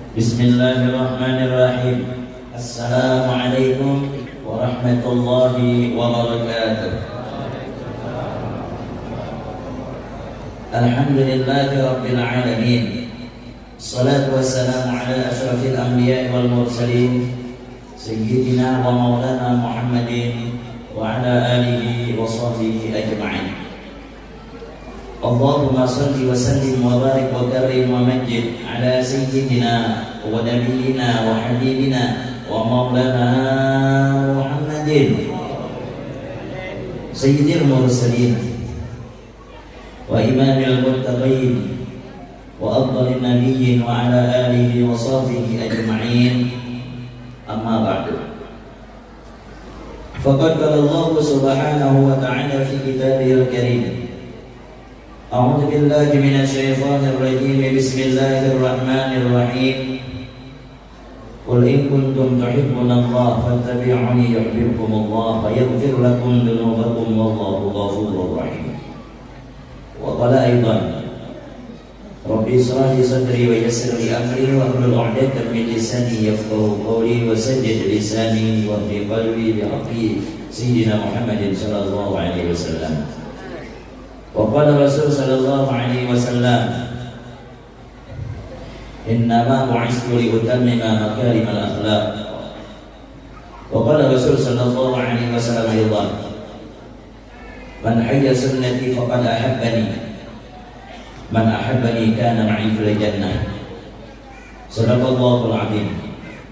Bismillahirrahmanirrahim. Assalamualaikum warahmatullahi wabarakatuh. Alhamdulillahi rabbil alamin. Salatu wassalamu ala asyrafil anbiya'i wal mursalin Sayyidina wa maulana Muhammadin wa ala alihi wa sahbihi ajma'in. Allahumma salli wa sallim wa barik wa karim wa majid ala sayyidina wa nabiyyina wa habibina wa maulana Muhammadin sayyidil mursalin wa imamil muttaqin wa afdalin nabiyyin wa ala alihi wa sahbihi ajma'in. Amma ba'du. Faqad qala Allah subhanahu wa ta'ala fi kitabihil karim. A'udzu billahi minasy syaithanir rajim. Bismillahirrahmanirrahim. Qul in kuntum tuhibbunallaha fattabi'uni yuhibbukumullah wa yaghfir lakum dhunubakum wallahu ghafurur rahim. Wa qala aidan Rabbi shrah li sadri wa yassir li amri wa hlul 'uqdatam min lisani yafqahu qawli wa saddid lisani wa fi qalbi bi haqqi sayyidina Muhammadin sallallahu alaihi wasallam. Wa qala Rasul sallallahu alaihi wasallam, innama bu'istu li utammima makarimal akhlaq. Wa qala Rasul sallallahu alaihi wasallam aidan, man hayya sunnati faqad ahabbani, man ahabbani kana ma'i fil jannah. Sadaqallahul azim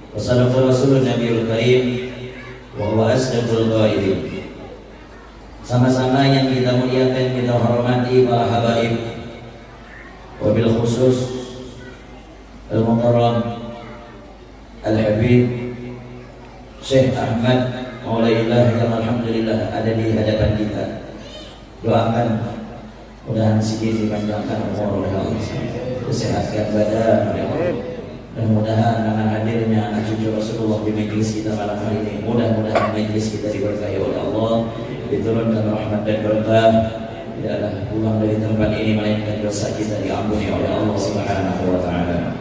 wa sadaqa rasulun nabiyul karim wa huwa asdaqul qailin. Sama-sama yang kita muliakan, kita hormati para habaib, wabil khusus Al-Mukarram Al-Habib Syekh Ahmad Maulaillah yang alhamdulillah ada di hadapan kita. Doakan mudah-mudahan sedikit dipanjangkan umur oleh Allah, disehatkan badan oleh Allah, dan mudah-mudahan dengan hadirnya anak cucu Rasulullah di majelis kita malam hari ini, mudah-mudahan majelis kita diberkahi oleh Allah, diturunkan rahmat dan berkah, tidaklah pulang dari tempat ini melainkan dosa kita diampuni oleh Allah Subhanahu wa taala.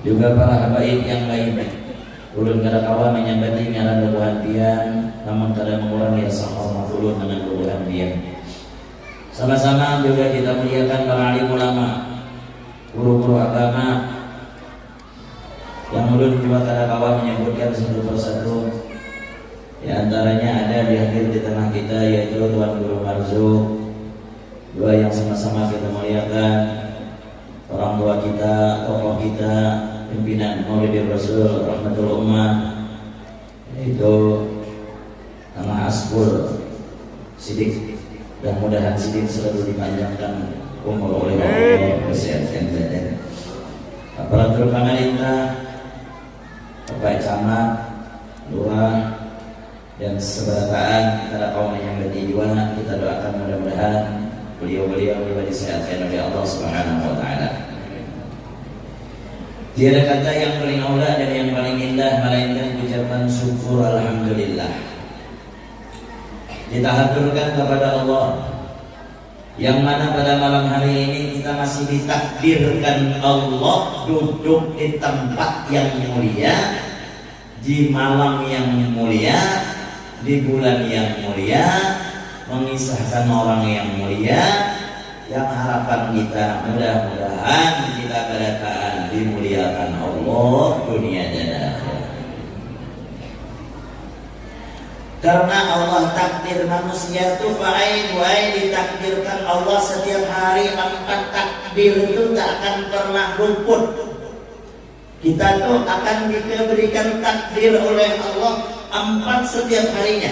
Juga para habaib yang lain, ulun kada kawa menyambati ngaran lubuhan pian, namun kada mengurangi rasa hormat ulun dengan lubuhan pian. Sama-sama juga kita muliakan para alim ulama, guru-guru agama yang ulun juga kada kawa menyebutkan satu persatu. Di antaranya ada di hadir di tengah kita yaitu Tuan Guru Marzuq, dua yang sama-sama kita muliakan, orang tua kita, tokoh kita, pimpinan Maulidir Rasul Rahmatul Ummah, yaitu nama Asbul Sidik, dan mudahan Sidik selalu dipanjangkan umur oleh Allah, kesehatan badan. Aparatur pemerintah, Bapak Camat, Lurah, dan seberataan kita kaum yang berjiwa, kita doakan mudah-mudahan beliau-beliau juga disehatkan oleh Allah Subhanahu wa taala. Tiada kata yang paling aula dan yang paling indah melainkan ucapan syukur alhamdulillah. Kita haturkan kepada Allah yang mana pada malam hari ini kita masih ditakdirkan Allah duduk di tempat yang mulia, di malam yang mulia, di bulan yang mulia, mengisahkan orang yang mulia, yang harapan kita mudah-mudahan kita kedatangan dimuliakan Allah dunia dan akhirat. Karena Allah takdir manusia itu baik-baik ditakdirkan Allah setiap hari, empat takdir itu tak akan pernah luput. Kita tuh akan diberikan takdir oleh Allah 4 setiap harinya.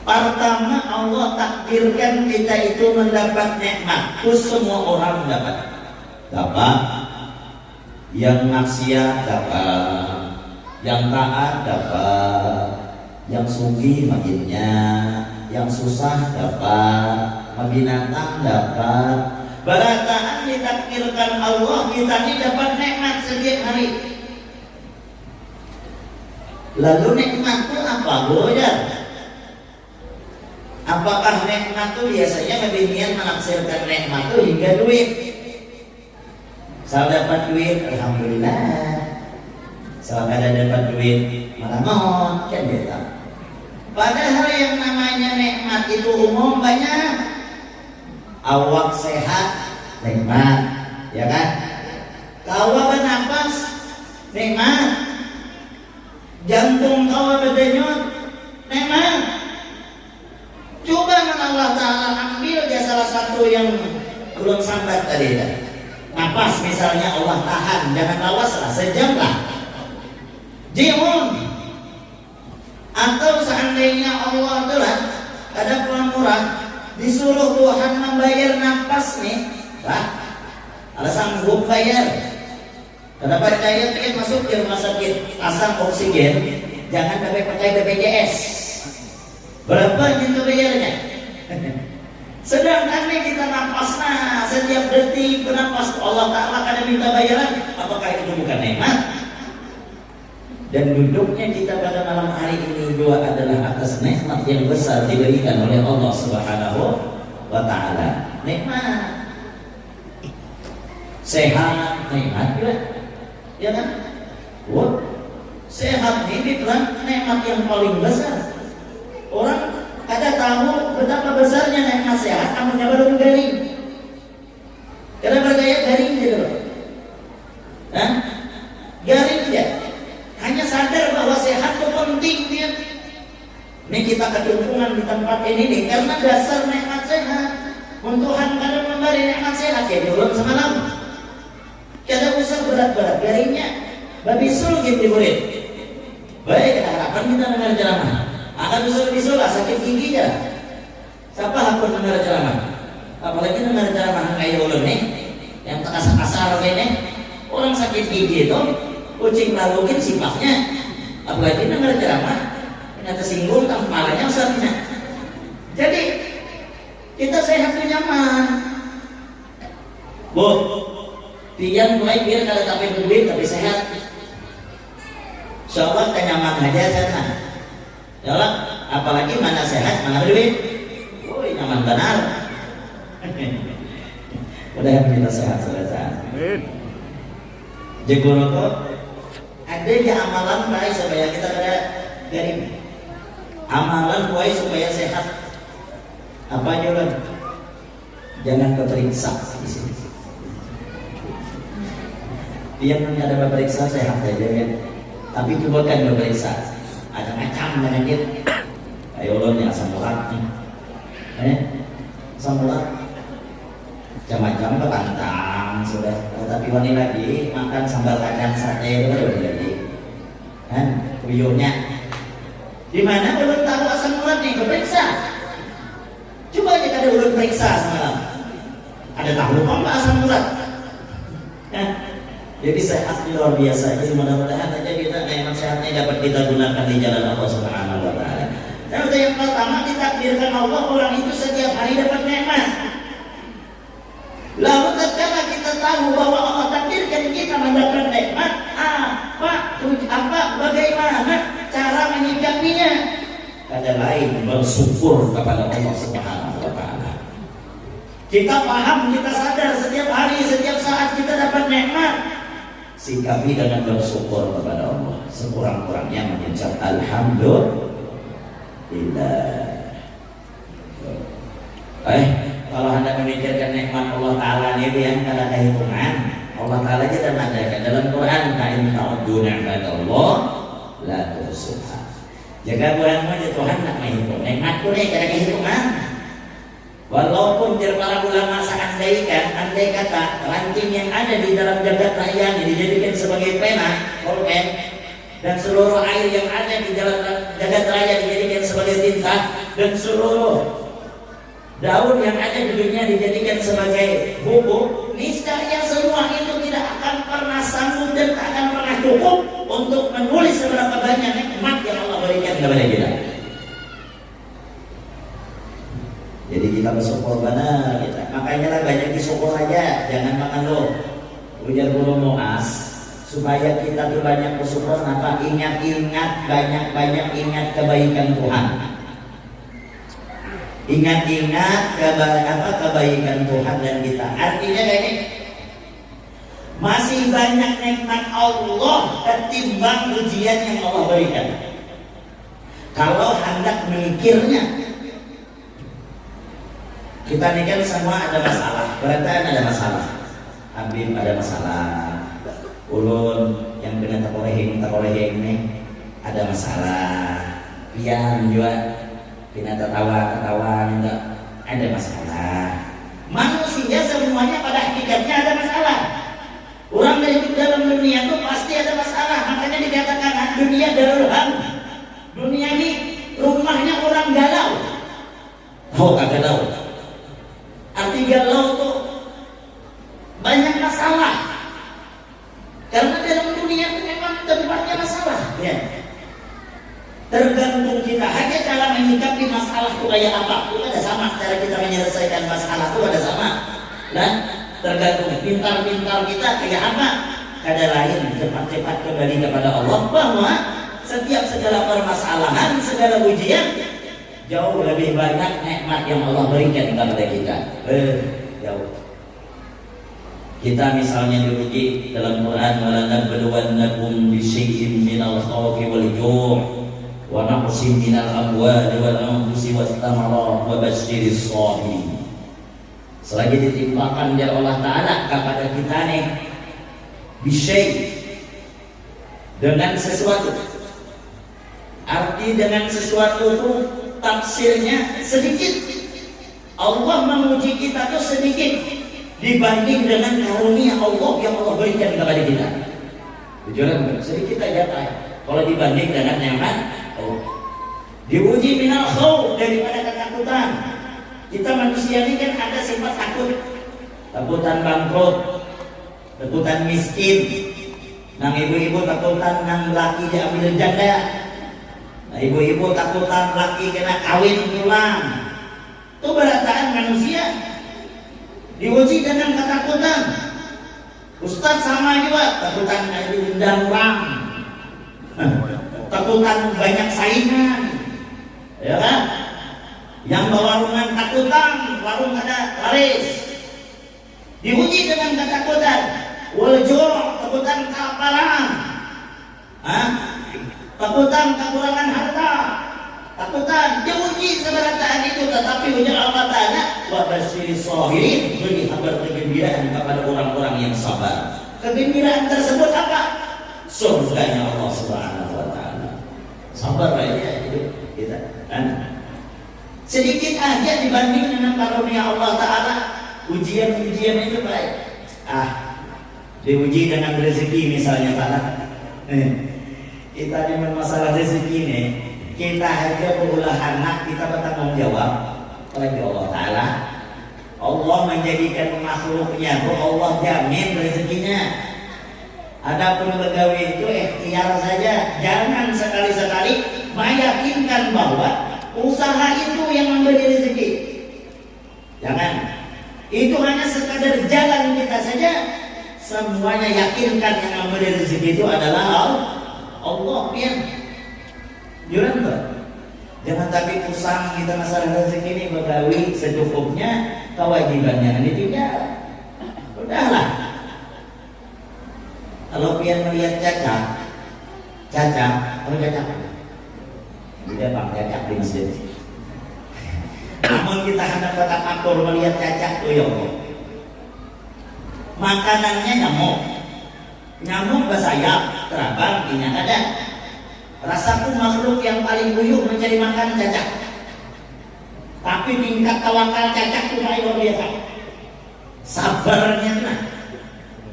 Pertama, Allah takdirkan kita itu mendapat nikmat. Itu semua orang dapat. Dapat. Yang maksiat dapat, yang taat dapat, yang sugi makinnya, yang susah dapat, binatang dapat. Barataan ditakdirkan Allah, kita ini dapat nikmat setiap hari. Lalu nikmat itu apa, Bojar? Apakah nikmat itu biasanya kebinian menafsirkan nikmat itu hingga duit? Soal dapat duit, alhamdulillah. Soal kada dapat duit, malah ngon, kan gitu. Padahal yang namanya nikmat itu umum banyak. Awak sehat, nikmat, ya kan? Kawa bernapas, nikmat. Jantung kawa berdenyut, nikmat. Coba Allah Ta'ala ambil dia salah satu yang belum sambat tadi dah. Napas misalnya Allah tahan, jangan lawas lah, sejam lah. Jiun. Atau seandainya Allah itu lah ada pemurah, disuruh Tuhan membayar napas nih, lah, ada sanggup bayar. Kenapa saya pengen masuk ke rumah sakit pasang oksigen, jangan pakai BPJS. Berapa gitu bayarnya? Sedangkan kita napasnya setiap detik bernapas Allah Ta'ala kadang minta bayaran. Apakah itu bukan nikmat? Dan duduknya kita pada malam hari ini juga adalah atas nikmat yang besar diberikan oleh Allah Subhanahu wa Ta'ala. Nikmat sehat, nikmat juga, ya kan? Wah, sehat ini adalah nikmat yang paling besar. Orang kada tahu betapa besarnya nikmat sehat, amunnya baru garing. Karena bergaya garing gitu loh. Hah? Garing dia. Hanya sadar bahwa sehat itu penting dia. Ini kita ketumpungan di tempat ini nih karena dasar nikmat sehat. Tuhan kadang memberi nikmat sehat ya diulang semalam. Kada usah berat-berat garingnya. Babi sul gitu murid. Baik, harapan kita dengar ceramah. Akan bisul lah sakit gigi ya. Siapa hakun dengar ceramah? Apalagi dengar ceramah kayak ulun nih, yang kasar-kasar ini, orang sakit gigi itu kucing lalukin sifatnya. Apalagi dengar ceramah, yang tersinggung tak kepalanya usahanya. Jadi kita sehat dan nyaman. Bu, pian mulai biar kalau tapi berduit tapi sehat. Insyaallah nyaman aja sana. Ya Allah, apalagi mana sehat, mana berduit. Woi, nyaman benar. Mudah-mudahan kita sehat saja. Amin. Jegoro kok ada di amalan baik supaya kita ada garing. Amalan baik supaya sehat. Apa jalan? Jangan keperiksa di sini. Dia ada memeriksa sehat saja ya. Tapi coba kan memeriksa. Macam-macam dengan dia. Ayo lo nih asam urat nih. Asam urat. Macam-macam kepantang sudah. Tapi wanita lagi makan sambal kacang sate itu udah lagi. Kan kuyunya. Di mana belum tahu asam urat nih periksa. Coba aja kada ulun periksa semalam. Ada tahu apa asam urat? Jadi sehat luar biasa. Jadi mudah-mudahan aja kita nikmat sehatnya dapat kita gunakan di jalan Allah Subhanahu wa Ta'ala. Dan yang pertama ditakdirkan Allah orang itu setiap hari dapat nikmat. Lalu tatkala kita tahu bahwa Allah takdirkan kita mendapat nikmat, bagaimana cara menyikapinya? Ada lain bersyukur kepada Allah Subhanahu wa Ta'ala. Kita paham, kita sadar setiap hari, setiap saat kita dapat nikmat. Sikapi dengan bersyukur kepada Allah. Sekurang-kurangnya mengucap alhamdulillah. Kalau Anda memikirkan nikmat Allah Ta'ala ini yang tidak ada hitungan, Allah Ta'ala kita mengatakan dalam Quran, "Ka'in ta'uddu ni'matallah la tuhsuha." Jaga Tuhanmu ya Tuhan nak menghitung. Nikmatku nih tidak ada hitungan. Walaupun para ulama seandaikan, andai kata ranting yang ada di dalam jagat raya ini dijadikan sebagai pena, pulpen, dan seluruh air yang ada di dalam jagat raya dijadikan sebagai tinta, dan seluruh daun yang ada di dunia dijadikan sebagai buku, niscaya semua itu tidak akan pernah sanggup dan tak akan pernah cukup untuk menulis seberapa banyak nikmat yang Allah berikan kepada kita. Jadi kita bersyukur benar kita. Makanya lah banyak disyukur aja, jangan makan lo. Ujar guru Muaz, supaya kita tuh banyak bersyukur. Kenapa? Ingat-ingat, banyak-banyak ingat kebaikan Tuhan. Ingat-ingat kebaikan Tuhan dan kita. Artinya kayak ini. Masih banyak nikmat Allah ketimbang ujian yang Allah berikan. Kalau hendak memikirnya, kita ini kan semua ada masalah. Berarti ada masalah. Habib ada masalah. Ulun yang kena takolehing nih ada masalah. Pian juga kena ketawa enggak ada masalah. Manusia semuanya pada hakikatnya ada masalah. Orang dari dalam dunia itu pasti ada masalah. Makanya dikatakan dunia darul ham. Dunia ini rumahnya orang galau. Oh, kagak galau. Arti galau tuh banyak masalah. Karena dalam dunia itu memang tempatnya masalah. Ya. Tergantung kita aja cara menyikapi masalah itu kayak apa. Itu ada sama cara kita menyelesaikan masalah itu ada sama. Nah, tergantung pintar-pintar kita kayak apa. Kada lain cepat-cepat kembali kepada Allah bahwa setiap segala permasalahan, segala ujian jauh lebih banyak nikmat yang Allah berikan kepada kita. Jauh. Kita misalnya diuji dalam Quran, wala nabluwannakum bisyai'in minal khawfi wal ju' wa naqsin minal amwali wal anfusi was thamarat wa basyiris shabirin. Selagi ditimpakan dari Allah Ta'ala kepada kita nih bisyai' dengan sesuatu. Arti dengan sesuatu itu tafsirnya sedikit. Allah menguji kita tuh sedikit dibanding dengan karunia Allah yang Allah berikan kepada kita. Tujuan sedikit aja Pak. Kalau dibanding dengan nikmat Allah. Diuji minal khawf daripada ketakutan. Kita manusia ini kan ada sifat takut. Takutan bangkrut, takutan miskin. Nang ibu-ibu takutan nang laki diambil janda. Nah, ibu-ibu takutan laki kena kawin pulang. Itu berataan manusia diuji dengan ketakutan. Ustaz sama juga takutan diundang orang, takutan banyak saingan, ya kan? Yang bawa warungan takutan warung ada laris. Diuji dengan ketakutan. Waljur takutan kelaparan, takutan kekurangan harta, takutan diuji seberataan itu. Tetapi ujar Allah Ta'ala wa basyiris shabirin, beri kabar kegembiraan kepada orang-orang yang sabar. Kegembiraan tersebut apa? Surganya Allah Subhanahu wa Ta'ala. Sabar aja hidup kita kan. Sedikit aja dibanding dengan karunia Allah Ta'ala. Ujian-ujian itu baik. Diuji dengan rezeki misalnya Pak. Kita dengan masalah rezeki nih, kita aja berulah anak kita bertanggung jawab kepada Allah Ta'ala. Allah menjadikan makhluknya, Allah jamin rezekinya. Adapun pegawai itu ikhtiar saja. Jangan sekali-sekali meyakinkan bahwa usaha itu yang memberi rezeki. Jangan. Itu hanya sekadar jalan kita saja. Semuanya yakinkan yang memberi rezeki itu adalah Allah. Jangan Jangan tapi pusang kita masalah rezeki ini begawi secukupnya, kewajibannya ini tidak. Udahlah. Kalau pian melihat cacat, kalau cacat, tidak bang cacat di masjid. Namun kita hendak tetap akur melihat cacat tuh ya Allah. Makanannya nyamuk bersayap, terbang, minyak ada. Rasaku makhluk yang paling buyuk mencari makan cacak. Tapi tingkat tawakal cacak itu luar biasa. Sabarnya nah.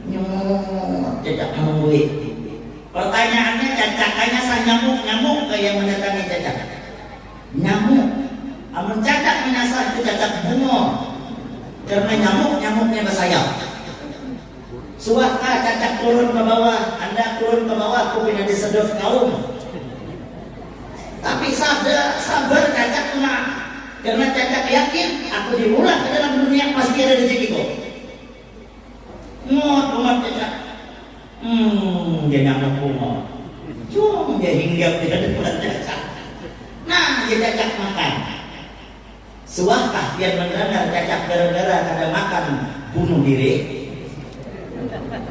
Nyamuk cacak menungguin. Pertanyaannya cacakannya sah nyamuk kayak mendatangi cacak. Nyamuk. Amun cacak menyasar itu cacak bungo. Karena nyamuknya bersayap. Suahkah cacak turun ke bawah? Anda turun ke bawah, aku pindah disedot kaum. Tapi sabar cacak tenang. Karena cacak yakin aku dimulai ke dalam dunia pasti ada rezeki kok. Ngot cacak. Dia nyamuk bungo. Dia hinggap di depan cacak. Nah, dia cacak makan. Suahkah dia mendengar cacak gara-gara kada makan bunuh diri?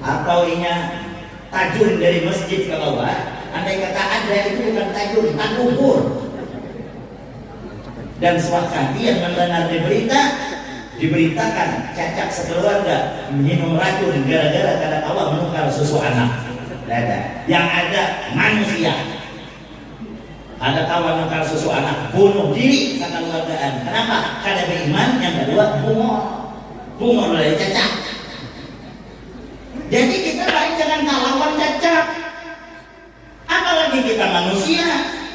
atau inya tajur dari masjid ke bawah, andai kata ada itu bukan tajur, takubur. Dan sewaktu yang mendengar diberitakan cacat sekeluarga minum racun gara-gara karena Allah menukar susu anak. Ada. Yang ada manusia. Ada kawan menukar susu anak, bunuh diri karena keluargaan. Kenapa? Karena beriman. Yang kedua, bungor dari cacat. Jadi kita baik jangan lawan cacat. Apalagi kita manusia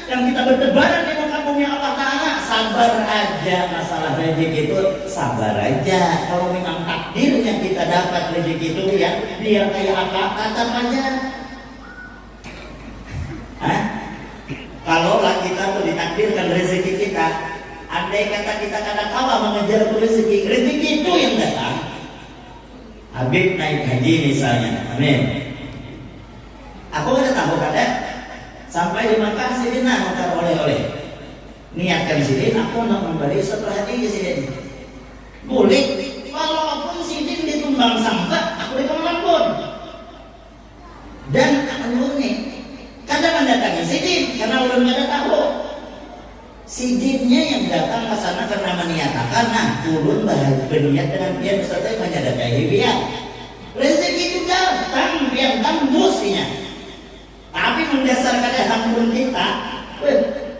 yang kita bertebaran di muka bumi Allah Ta'ala. Sabar aja masalah rezeki itu, sabar aja. Kalau memang takdirnya kita dapat rezeki itu ya, biar kayak apa tetap aja. Kalau lah kita tuh ditakdirkan rezeki kita, andai kata kita kadang kala mengejar rezeki itu yang datang. Habib naik haji misalnya, amin. Aku udah tahu kadang sampai di Makkah sidin nukar oleh-oleh. Niatkan sidin, aku nak memberi setelah haji sidin. Boleh, walaupun sidin ditumbang sambat, aku ditumbang pun. Dan akan nih, kadang mendatangi sidin karena ulun ada tahu. Sidinnya yang datang ke sana karena meniatakan, nah ulun berniat dengan dia beserta menyadari biar rezeki itu datang, biar tembusnya. Tapi mendasarkan hampun kita,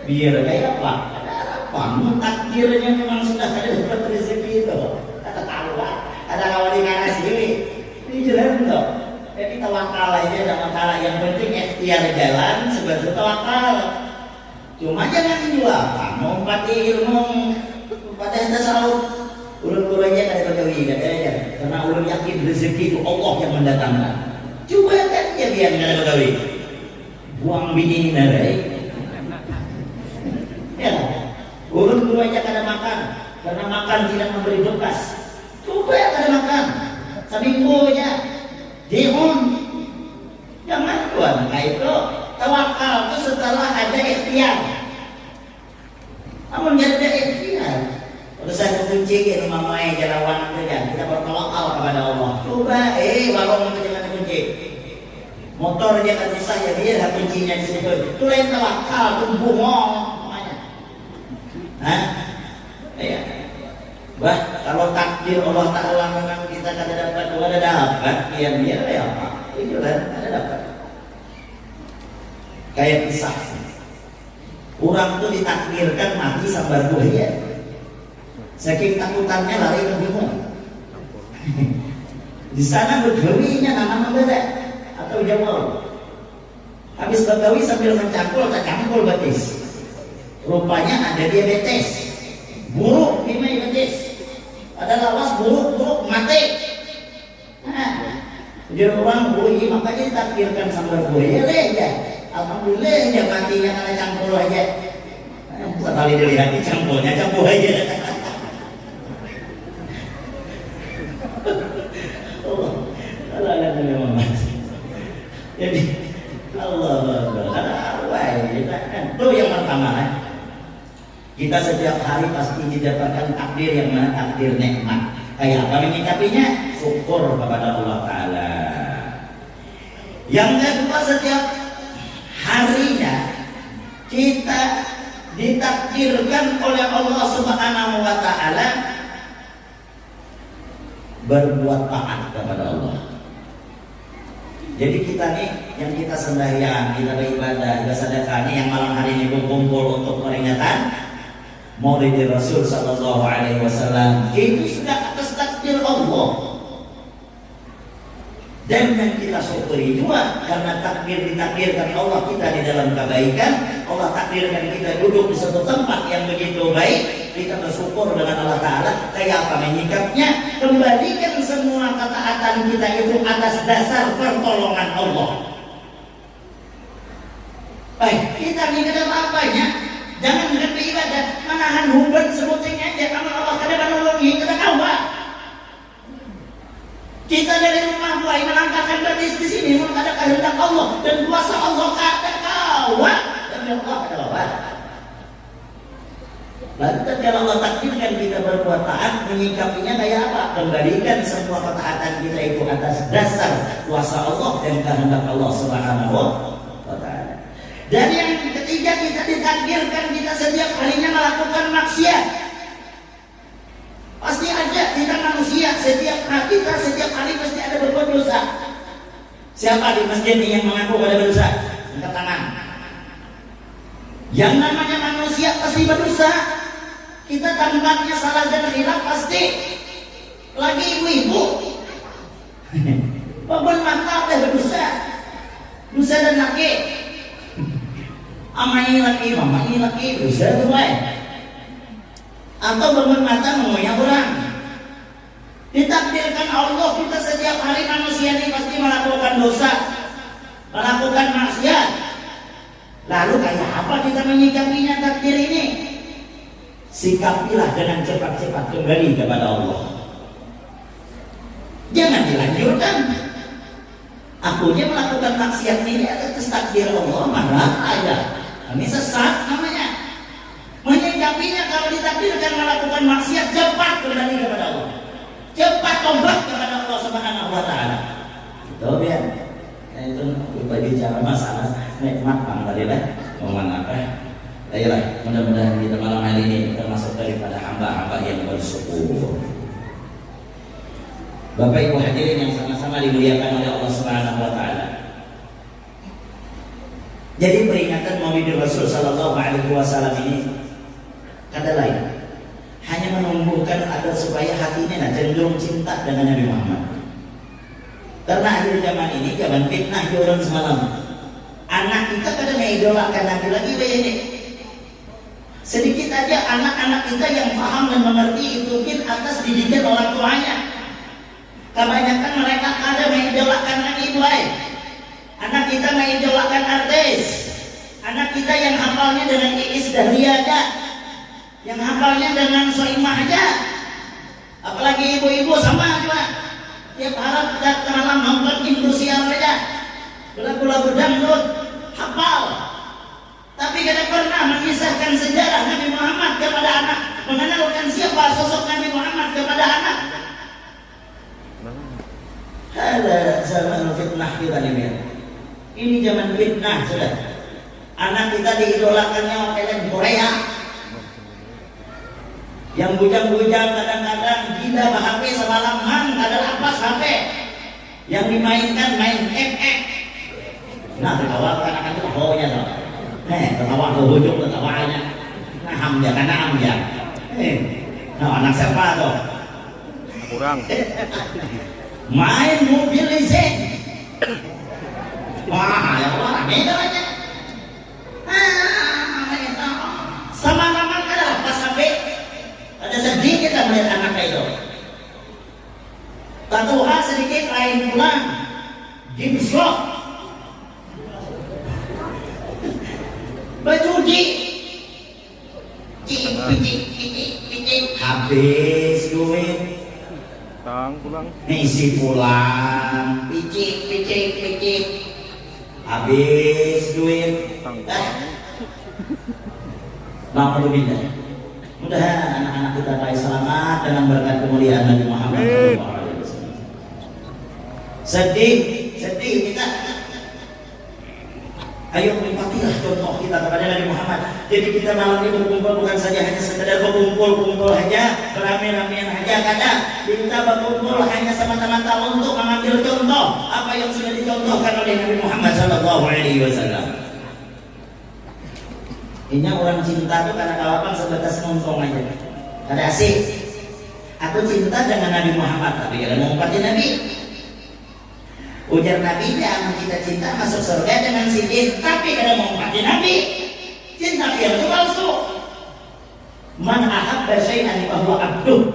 biar kayak apa? Ada apa? Takdirnya memang sudah ada dapat rezeki itu. Ada tahu lah, ada kawan di kanan sini. Ini jelas tuh. Jadi tawakal aja, tawakal. Yang penting ikhtiar jalan sebagai tawakal. Cuma jangan jual. Mau pati ilmu, pada tasawuf. Urut-urutnya kada bagawi, kada aja. Karena ulun yakin rezeki itu Allah yang mendatangkan. Coba kan ya biar kada bagawi. Buang bini narai. Ya, urut aja kada makan, karena makan tidak memberi bekas. Coba ya kada makan, seminggu aja, dihun. Jangan tuan, nah itu tawakal itu setelah ada ikhtiar. Namun tidak ada ikhtiar. Urusan kunci ke rumah mai jalawan itu ya, kita bertawakal kepada Allah. Coba, warung itu jangan kunci. Motor dia kan susah ya, biar kuncinya di situ. Itu lain tawakal, itu bungong. Ya. Bah, kalau takdir Allah Ta'ala memang kita kada dapat, ada dapat, ya biar ya apa? Itu kan ada dapat. Kayak kisah. Orang tuh ditakdirkan mati sambar buaya. Saking takutannya lari ke gunung. Di sana bergawinya nama beda atau jawab. Habis bergawi sambil mencangkul atau cangkul betis. Rupanya ada diabetes, buruk diabetes, ada lawas buruk mati. Jadi orang bui makanya ditakdirkan sambar buaya aja. Alhamdulillah dia matinya karena cangkul aja. Sekali dilihat cangkulnya cangkul aja. Allah ada memang mati. Jadi Allah itu yang pertama. Kita setiap hari pasti didapatkan takdir yang mana takdir nikmat. Kayak apa menyikapinya? Syukur kepada Allah Ta'ala. Yang kedua, setiap harinya kita ditakdirkan oleh Allah Subhanahu wa Ta'ala berbuat taat kepada Allah. Jadi kita nih yang kita sembahyang, kita beribadah, kita sedekah nih yang malam hari ini berkumpul untuk peringatan Maulid Rasul sallallahu alaihi wasallam, itu sudah atas takdir Allah. Dan yang kita syukuri juga karena ditakdirkan Allah kita di dalam kebaikan. Allah takdirkan kita duduk di satu tempat yang begitu baik. Kita bersyukur dengan Allah Ta'ala. Kayak apa menyikapnya? Kembalikan semua ketaatan kita itu atas dasar pertolongan Allah. Baik, kita ini apa-apanya. Jangan dengan beribadah menahan huban sebutnya aja. Amal Allah kada menolongi, kada kawat. Kita dari rumah mulai melangkahkan betis di sini, ada kehendak Allah dan kuasa Allah kada kawat. Dan Allah kada kawat. Lantas kalau Allah takdirkan kita berbuat taat, menyikapinya kayak apa? Kembalikan semua ketaatan kita itu atas dasar kuasa Allah dan kehendak Allah Subhanahu wa Ta'ala. Dan yang ketiga, kita ditakdirkan kita setiap harinya melakukan maksiat. Pasti ada, kita manusia, setiap hari pasti ada berbuat dosa. Siapa di masjid ini yang mengaku ada berdosa? Angkat tangan. Yang namanya manusia pasti berdosa. Kita tampaknya salah dan hilaf pasti. Lagi ibu-ibu babon mata udah berdosa. Dosa dan laki. Amai laki, mamai laki, dosa tuh baik. Atau babon mata mengoyak orang. Ditakdirkan Allah kita setiap hari manusia ini pasti melakukan dosa, melakukan maksiat. Lalu kayak apa kita menyikapinya takdir ini? Sikapilah dengan cepat-cepat kembali kepada Allah. Jangan dilanjutkan. Akunya melakukan maksiat ini atas takdir Allah, marah aja. Kami sesat namanya. Menyikapinya kalau ditakdirkan melakukan maksiat, cepat kembali kepada Allah. Cepat tobat kepada Allah Subhanahu wa Ta'ala. Tahu ya? Nah itu lupa bicara masalah nikmat bang tadi lah. Ngomong apa? Ayolah, mudah-mudahan kita malam hari ini termasuk daripada hamba-hamba yang bersyukur. Bapak Ibu hadirin yang sama-sama dimuliakan oleh Allah Subhanahu wa Ta'ala. Jadi peringatan Maulid Rasul sallallahu alaihi wasallam ini kata lain hanya menumbuhkan agar supaya hatinya cenderung cinta dengan Nabi Muhammad. Karena akhir zaman ini zaman fitnah orang semalam. Anak kita kadang idolakan Nabi lagi begini. Sedikit aja anak-anak kita yang paham dan mengerti itu atas didikan orang tuanya. Kebanyakan mereka kadang mengidolakan Nabi baik. Anak kita mengidolakan artis. Anak kita yang hafalnya dengan Iis Dahlia aja, yang hafalnya dengan Soimah aja. Apalagi ibu-ibu sama juga. Tiap harap malam nonton Indosiar aja. Lagu-lagu dangdut hafal. Tapi tidak pernah mengisahkan sejarah Nabi Muhammad kepada anak, mengenalkan siapa sosok Nabi Muhammad kepada anak. Ada zaman fitnah kita ini. Ini zaman fitnah sudah. Anak kita diidolakannya film Korea. Yang bujang-bujang kadang-kadang gila HP semalaman adalah apa HP. Yang dimainkan main FX. Nah tertawa anak itu tahunya loh. Tertawa ke hujung tertawanya. Nah hamja karena hamja. Nah anak siapa tuh? Kurang. Main mobil leasing. Wah, ya Allah, rame aja. Sama-sama adalah pas sampai ada sedikit kita melihat anak itu. Tatuhan sedikit lain pulang. Game shop. Berjudi. Cik, habis duit. Pulang. Ngisi pulang. Picik. Habis duit. Alhamdulillah. Mudah-mudahan anak-anak kita baik selamat dengan berkat kemuliaan Nabi Muhammad SAW. Sedih kita. Ayo berpatilah contoh kita kepada Nabi Muhammad. Jadi kita malam ini berkumpul bukan saja hanya sekedar berkumpul aja, beramai-ramaian aja kadang. Kita berkumpul hanya semata-mata untuk mengambil contoh apa yang sudah dicontohkan oleh Nabi Muhammad SAW. Ini orang cinta tuh karena kawapan sebatas ngomong aja. Ada asik. Aku cinta dengan Nabi Muhammad, tapi kalau mau umpatin Nabi. Ujar Nabi dia kita cinta masuk surga dengan sidin, tapi kalau mau umpatin Nabi, cinta dia itu palsu. Man ahabba syai'an fa huwa abduh.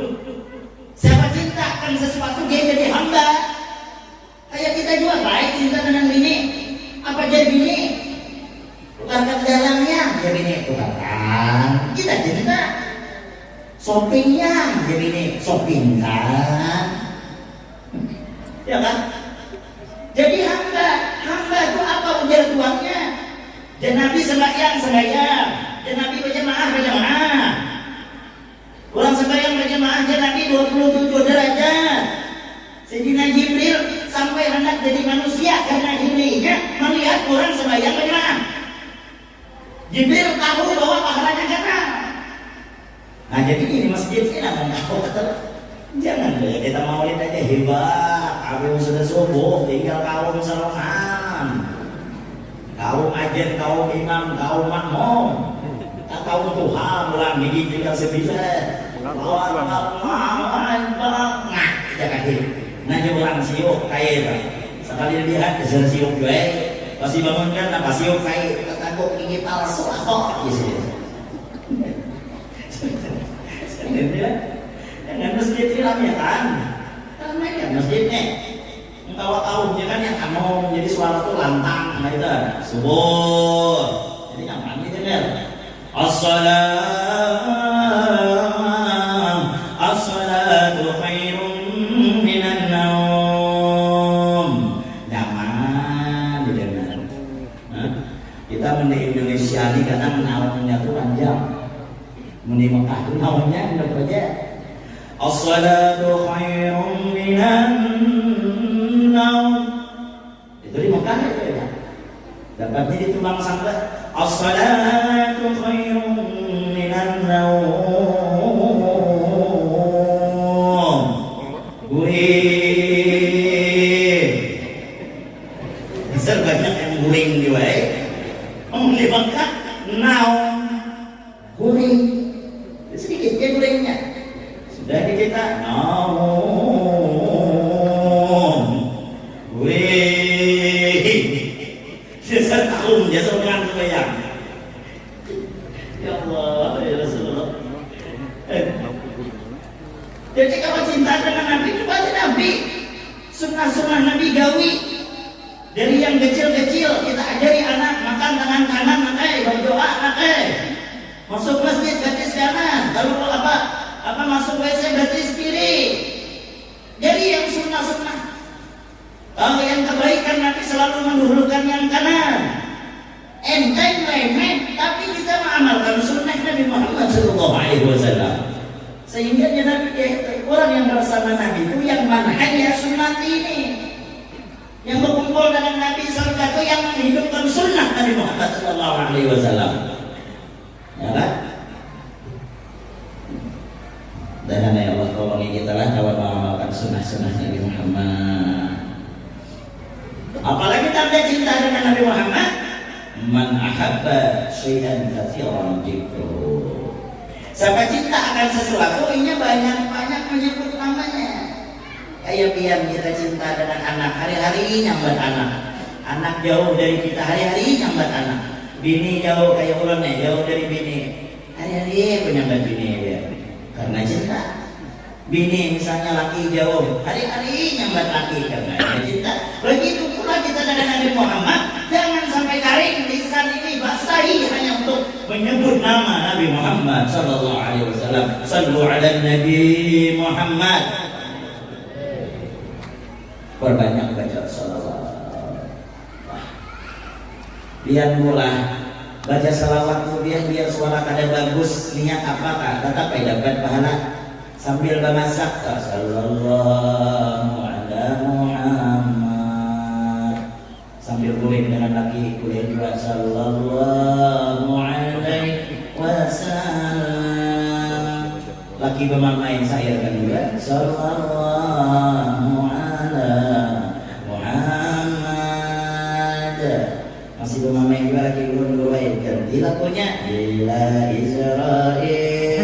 Siapa cinta akan sesuatu dia jadi hamba. Kayak kita juga baik cinta dengan bini. Apa jadi bini? Tukarkan jalannya, dia bini tukarkan. Kita cinta. Shoppingnya, dia bini shoppingkan. Ya kan? Jadi hamba itu apa ujar tuannya? Dan Nabi sembahyang. Dan Nabi berjamaah. Orang sembahyang aja Nabi 27 derajat. Sayyidina Jibril sampai hendak jadi manusia karena hilinya melihat orang sembahyang berjamaah. Jibril tahu bahwa pahalanya kanan. Nah jadi ini masjid ini akan tahu jangan deh kita maulid aja hebat. Kami sudah subuh tinggal kaum salaman, kaum ajen, kaum imam, kaum makmum, kaum Tuhan ulang gigi tinggal sebisa. Nah jangan hit. Nanya orang siuk kaya itu. Sekali lihat keser siuk gue, pasti bangunkan apa siuk kaya takut gigi palsu apa gitu. Dengan masjid filmnya kan ya masjidnya engkau tahu kan yang kamu jadi suara tuh lantang nah itu subuh jadi nyaman gitu kan as-salatu khairun minan naum nyaman didengar. Kita di Indonesia ini kadang naumnya tuh panjang di Mekah itu naumnya udah aja as-salatu khairun minan naum itu di Mekah itu ya dapatnya di tulang sampai as-salatu khairun minan naum guring besar banyak yang guring juga di Mekah naum guring sedikit ya gurengnya sudah di kita saya tahu dia seorang sembahyang ya Allah ya Rasulullah jadi kalau cinta dengan Nabi itu baca Nabi sunnah-sunnah Nabi gawi dari yang kecil-kecil kita ajari anak makan tangan kanan berdoa masuk masjid gatis kanan kalau apa masuk WC gatis kiri jadi yang sunnah-sunnah kalau yang kebaikan Nabi selalu mendahulukan yang kanan enteng remeh tapi kita mengamalkan sunnah Nabi Muhammad SAW sehingga Nabi orang yang bersama Nabi itu yang manhaj ya sunnah ini yang berkumpul dengan Nabi SAW yang menghidupkan sunnah Nabi Muhammad SAW ya kan? Dan ya Allah tolongi kita lah kawan mengamalkan sunnah-sunnah Nabi Muhammad. Apalagi tanda cinta dengan Nabi Muhammad, man ahabba syai'an katsiran dzikru. Siapa cinta akan sesuatu, ini banyak-banyak menyebut namanya. Kayak biar kita cinta dengan anak, hari-hari nyambat anak. Anak jauh dari kita, hari-hari nyambat anak. Bini jauh kayak ulangnya, jauh dari bini. Hari-hari penyambat bini dia. Karena cinta. Bini misalnya laki jauh, hari-hari nyambat laki karena cinta. Begitu pula kita dengan Nabi Muhammad, jangan sampai garing lisan ini basahi hanya untuk menyebut nama Nabi Muhammad sallallahu alaihi wasallam. Sallu ala Nabi Muhammad. Perbanyak baca salawat. Biar mula baca salawat kemudian biar suara kada bagus, niat apakah tetap dapat pahala. Sambil memasak sallallahu ala Muhammad sambil guling dengan laki guling juga sallallahu alaihi wasallam laki bermain saya kan juga sallallahu ala Muhammad masih bermain juga laki guling dan dilakunya ila Israel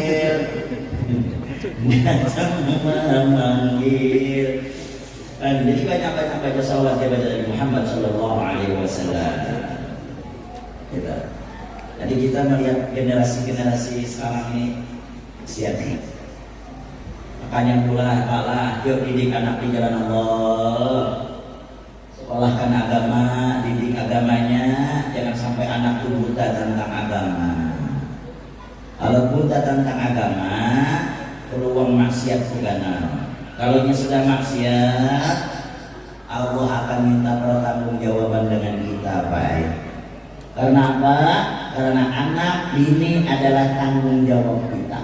memanggil jadi banyak-banyak baca salawat kepada Nabi Muhammad sallallahu alaihi wasallam. Jadi kita melihat generasi-generasi sekarang ini siapa? Makanya pula Allah yuk didik anak di jalan Allah. Sekolahkan agama, didik agamanya, jangan sampai anak itu buta tentang agama. Kalau buta tentang agama peluang maksiat segala. Kalau dia sudah maksiat, Allah akan minta pertanggungjawaban dengan kita baik. Karena apa? Karena anak ini adalah tanggung jawab kita.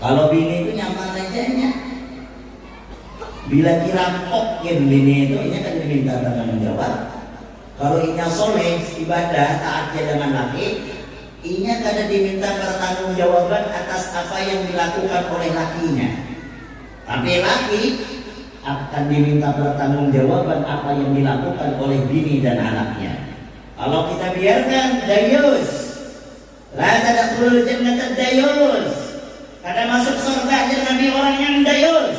Kalau bini itu nyaman aja nya. Bila kira kokin bini itu nya kan diminta tanggung jawab. Kalau inya soleh ibadah taatnya dengan laki, inya kada diminta pertanggungjawaban atas apa yang dilakukan oleh lakinya. Tapi laki akan diminta pertanggungjawaban apa yang dilakukan oleh bini dan anaknya. Kalau kita biarkan dayus, la tadkhulul jannata dayus, kada masuk surga Nabi orang yang dayus.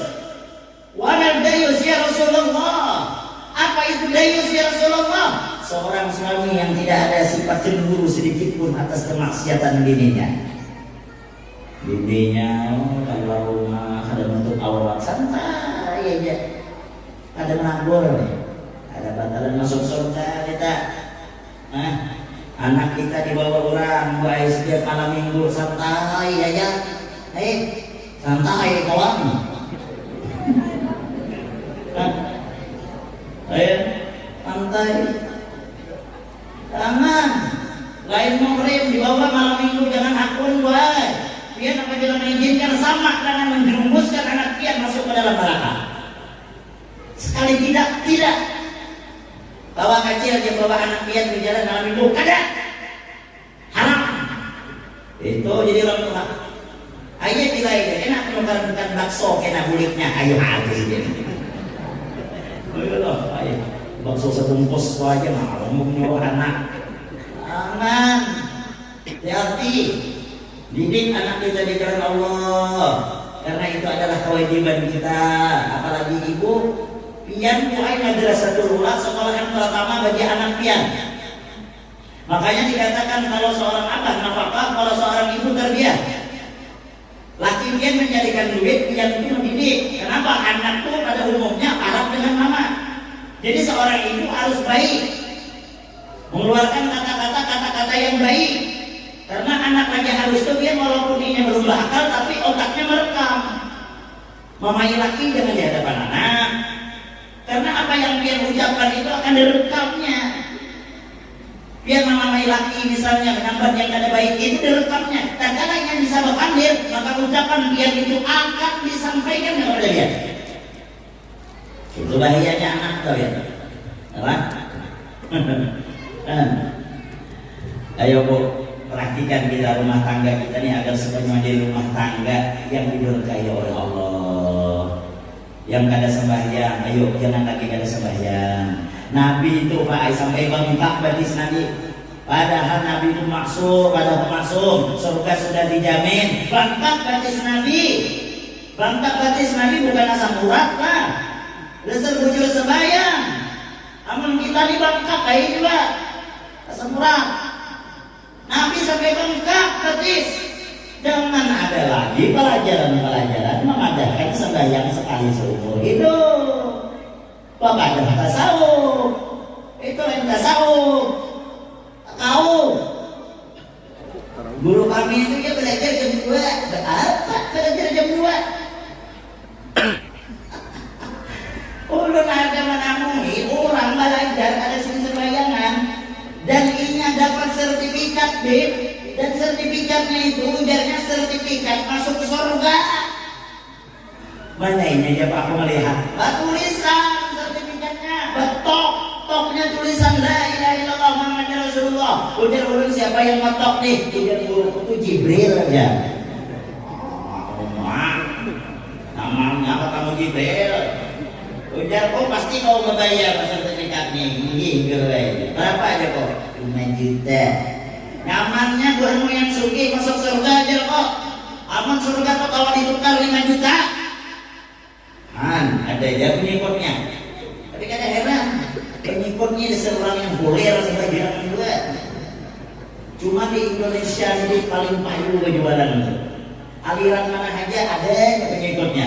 Wa mal dayus ya Rasulullah? Apa itu dayus ya Rasulullah? Seorang suami yang tidak ada sifat cemburu sedikit pun atas kemaksiatan bininya. Bininya kalau rumah ada bentuk aurat santai aja, ada menabur, ada batalan masuk surga kita. Anak kita dibawa orang baik setiap malam minggu santai aja, santai kawan. Santai. Jangan lain maghrib dibawa malam minggu, jangan akun baik. Biar apa jalan mengizinkan sama dengan menjerumuskan anak pian masuk ke dalam neraka. Sekali tidak. Bawa kecil dia bawa anak pian di jalan malam minggu, kada haram. Itu jadi orang tua. Ayo bila ini enak bukan bakso kena kulitnya, ayo habis dia. Ayo bakso sebungkus aja mau nyawa anak. Aman, hati-hati. Didik anak kita di jalan Allah, karena itu adalah kewajiban kita. Apalagi ibu pian mulai madrasatul ula, sekolah yang pertama bagi anak pian. Makanya dikatakan kalau seorang abah nafkah, kalau seorang ibu tarbiyah. Laki pian mencarikan duit, pian itu mendidik. Kenapa? Anak itu pada umumnya Arab dengan mama. Jadi seorang ibu harus baik, mengeluarkan kata-kata yang baik. Karena anak lagi halus itu dia walaupun ini belum bakal tapi otaknya merekam. Mamai laki jangan di hadapan anak, karena apa yang dia ucapkan itu akan direkamnya. Biar mamai laki misalnya penambat yang kada baik itu direkamnya. Dan kalau yang bisa berkandir, maka ucapan dia itu akan disampaikan kepada dia. Itu bahayanya anak tuh ya. Apa? Ayo bu, perhatikan kita rumah tangga kita nih agar semuanya menjadi rumah tangga yang diberkahi oleh Allah. Yang kada sembahyang, ayo jangan lagi kada sembahyang. Nabi itu Pak sampai bangkak batis Nabi. Padahal Nabi itu maksum, surga sudah dijamin. Bangkak batis Nabi. Bangkak batis Nabi bukan asam urat lah. Dasar bujur sembahyang. Amun kita dibangkak kayak juga asam urat. Nabi sampai bengkak batis. Jangan ada lagi pelajaran mengadakan sembahyang sekali seumur hidup. Bapak ada tasawuf. Itu yang tasawuf. Kau guru kami itu dia belajar jam 2. Apa belajar jam 2? Ulun ada menamui orang belajar ada sembayangan dan inya dapat sertifikat bib, dan sertifikatnya itu ujarnya sertifikat masuk surga. Mana ini aja Pak aku melihat tulisan sertifikatnya toknya tulisan la ilaha illallah Muhammad Rasulullah. Ujar ulun siapa yang ngetok nih? Ujar guruku itu Jibril aja. Namanya apa kamu Jibril? Ujar kok pasti kau membayar sertifikatnya. Berapa aja kok? 5 juta. Nyamannya buahmu yang suki masuk surga aja kok. Aman surga kok kalau ditukar 5 juta. Ada aja pengikutnya. Tapi kada heran, pengikutnya ada seorang yang boleh sebagian juga. Cuma di Indonesia ini paling payu kejualan itu. Aliran mana aja ada pengikutnya.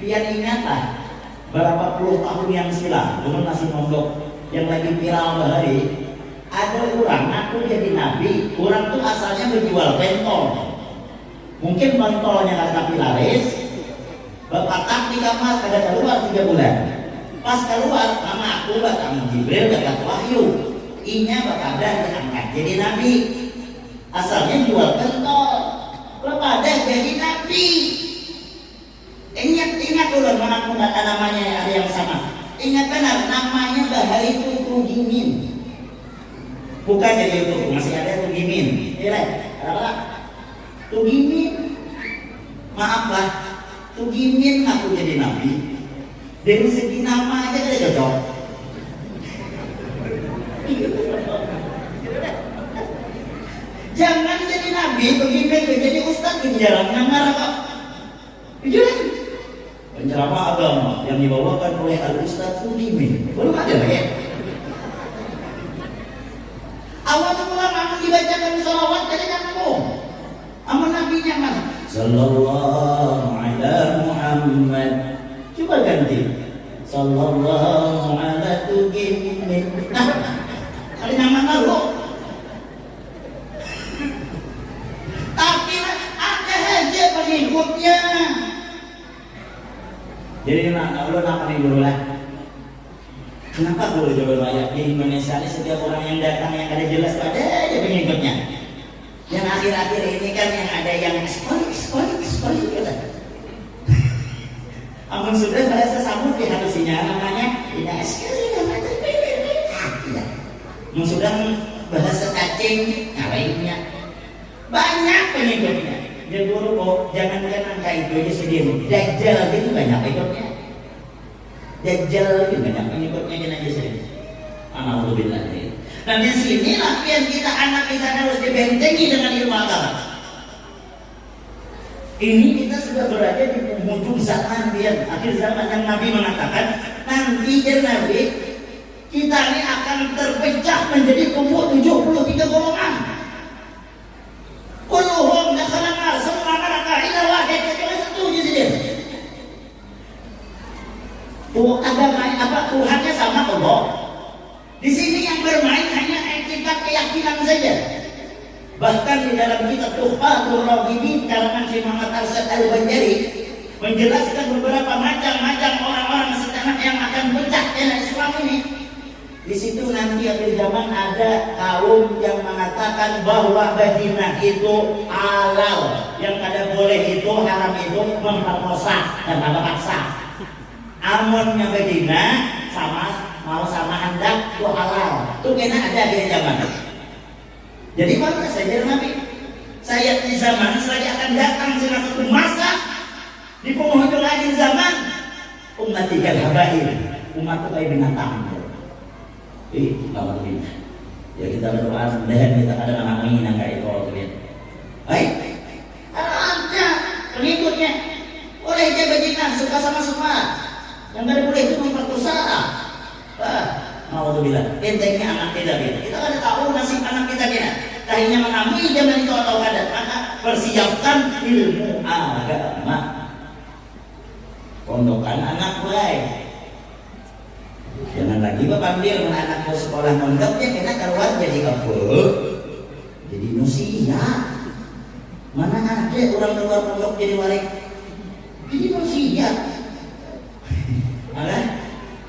Biar ingatlah berapa puluh tahun yang silam, belum masih mondok yang lagi viral bahari. Ada orang aku jadi nabi, orang tuh asalnya menjual pentol. Mungkin pentolnya kata laris, bapak di kamar ada keluar 3 bulan. Pas keluar, nama aku kamu Jibril dekat wahyu. Inya bapak diangkat jadi nabi. Asalnya jual pentol, bapak jadi nabi. Ingat benar, namanya bahari itu Tugimin. Bukan jadi YouTube, masih ada Tugimin. Iya, apa? Tugimin. Maaf lah, Tugimin aku jadi nabi. Dari segi nama aja tidak cocok. Jangan jadi nabi, Tugimin jadi ustaz di jalan ngarang kok. Jangan. Penceramah agama yang dibawakan oleh Al-Ustaz Tugimin. Belum ada ya? Awal mula akan dibacakan salawat dari kamu. Amal nabinya mana? Sallallahu ala Muhammad. Coba ganti. Sallallahu ala Tugimin. Nah, kali nama lalu. Tapi ada aja pengikutnya. Jadi Allah namanya dulu lah. Kenapa guru coba banyak di Indonesia ini setiap orang yang datang yang ada jelas ada aja pengikutnya. Yang akhir-akhir ini kan yang ada yang sekolah gitu. Amun sudah bahasa sambut dihalusinya namanya tidak sekali namanya tidak. Amun sudah bahasa cacing ngapainnya banyak pengikutnya. Jadi guru kok jangan angka itu aja sendiri. Dajjal itu banyak pengikutnya. Dajjal itu banyak pengikutnya jangan aja sendiri. Alhamdulillah. Nah di sini latihan kita anak kita harus dibentengi dengan ilmu agama. Ini kita sudah berada di penghujung zaman dia akhir zaman yang Nabi mengatakan nanti ya Nabi kita ini akan terpecah menjadi kelompok 73 golongan. Kulluhum dakhala nar, semua neraka illa wahid, kecuali satu saja. Agama apa Tuhannya sama Allah. Di sini yang bermain hanya etikat keyakinan saja. Bahkan di dalam kitab Tuhfatul Raghibin karangan Syekh Muhammad Arsyad Al-Banjari menjelaskan beberapa macam-macam orang-orang sekarang yang akan pecah dalam Islam ini. Di situ nanti akhir zaman ada kaum yang mengatakan bahwa berzina itu halal, yang kada boleh itu haram itu memperkosa dan memaksa. Amunnya berzina mau sama hendak itu halal. Itu kena ada akhir zaman. Jadi mana saja Nabi? Saya di zaman selagi akan datang salah satu masa di penghujung akhir zaman umat tiga habaib, umat itu kayak binatang. Alhamdulillah. Ya kita berdoa mudah-mudahan kita ada anak menginang kayak itu kalian. Baik. Ada pengikutnya. Boleh dia berzina suka sama semua. Yang tidak boleh itu memperkosa. Alhamdulillah. Entengnya anak kita dia. Kita kada tahu nasib anak kita dia. Akhirnya mengambil zaman itu atau kada. Maka persiapkan ilmu agama. Pondokan anak mulai. Jangan lagi bapak panggil anak ke sekolah mondoknya kena keluar jadi apa? Jadi manusia. Mana ada orang keluar pondok jadi warik? Jadi manusia. Ada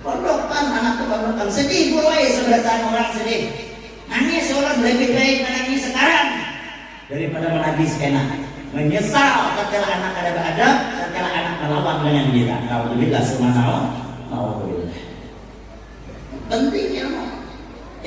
pondokan anak ke pondokan sedih pulai sebelasan orang sedih. Nangis orang lebih baik menangis sekarang daripada menangis enak. Menyesal tatkala anak ada beradab, tatkala anak melawan dengan kita. Alhamdulillah semua alhamdulillah. Penting ilmu.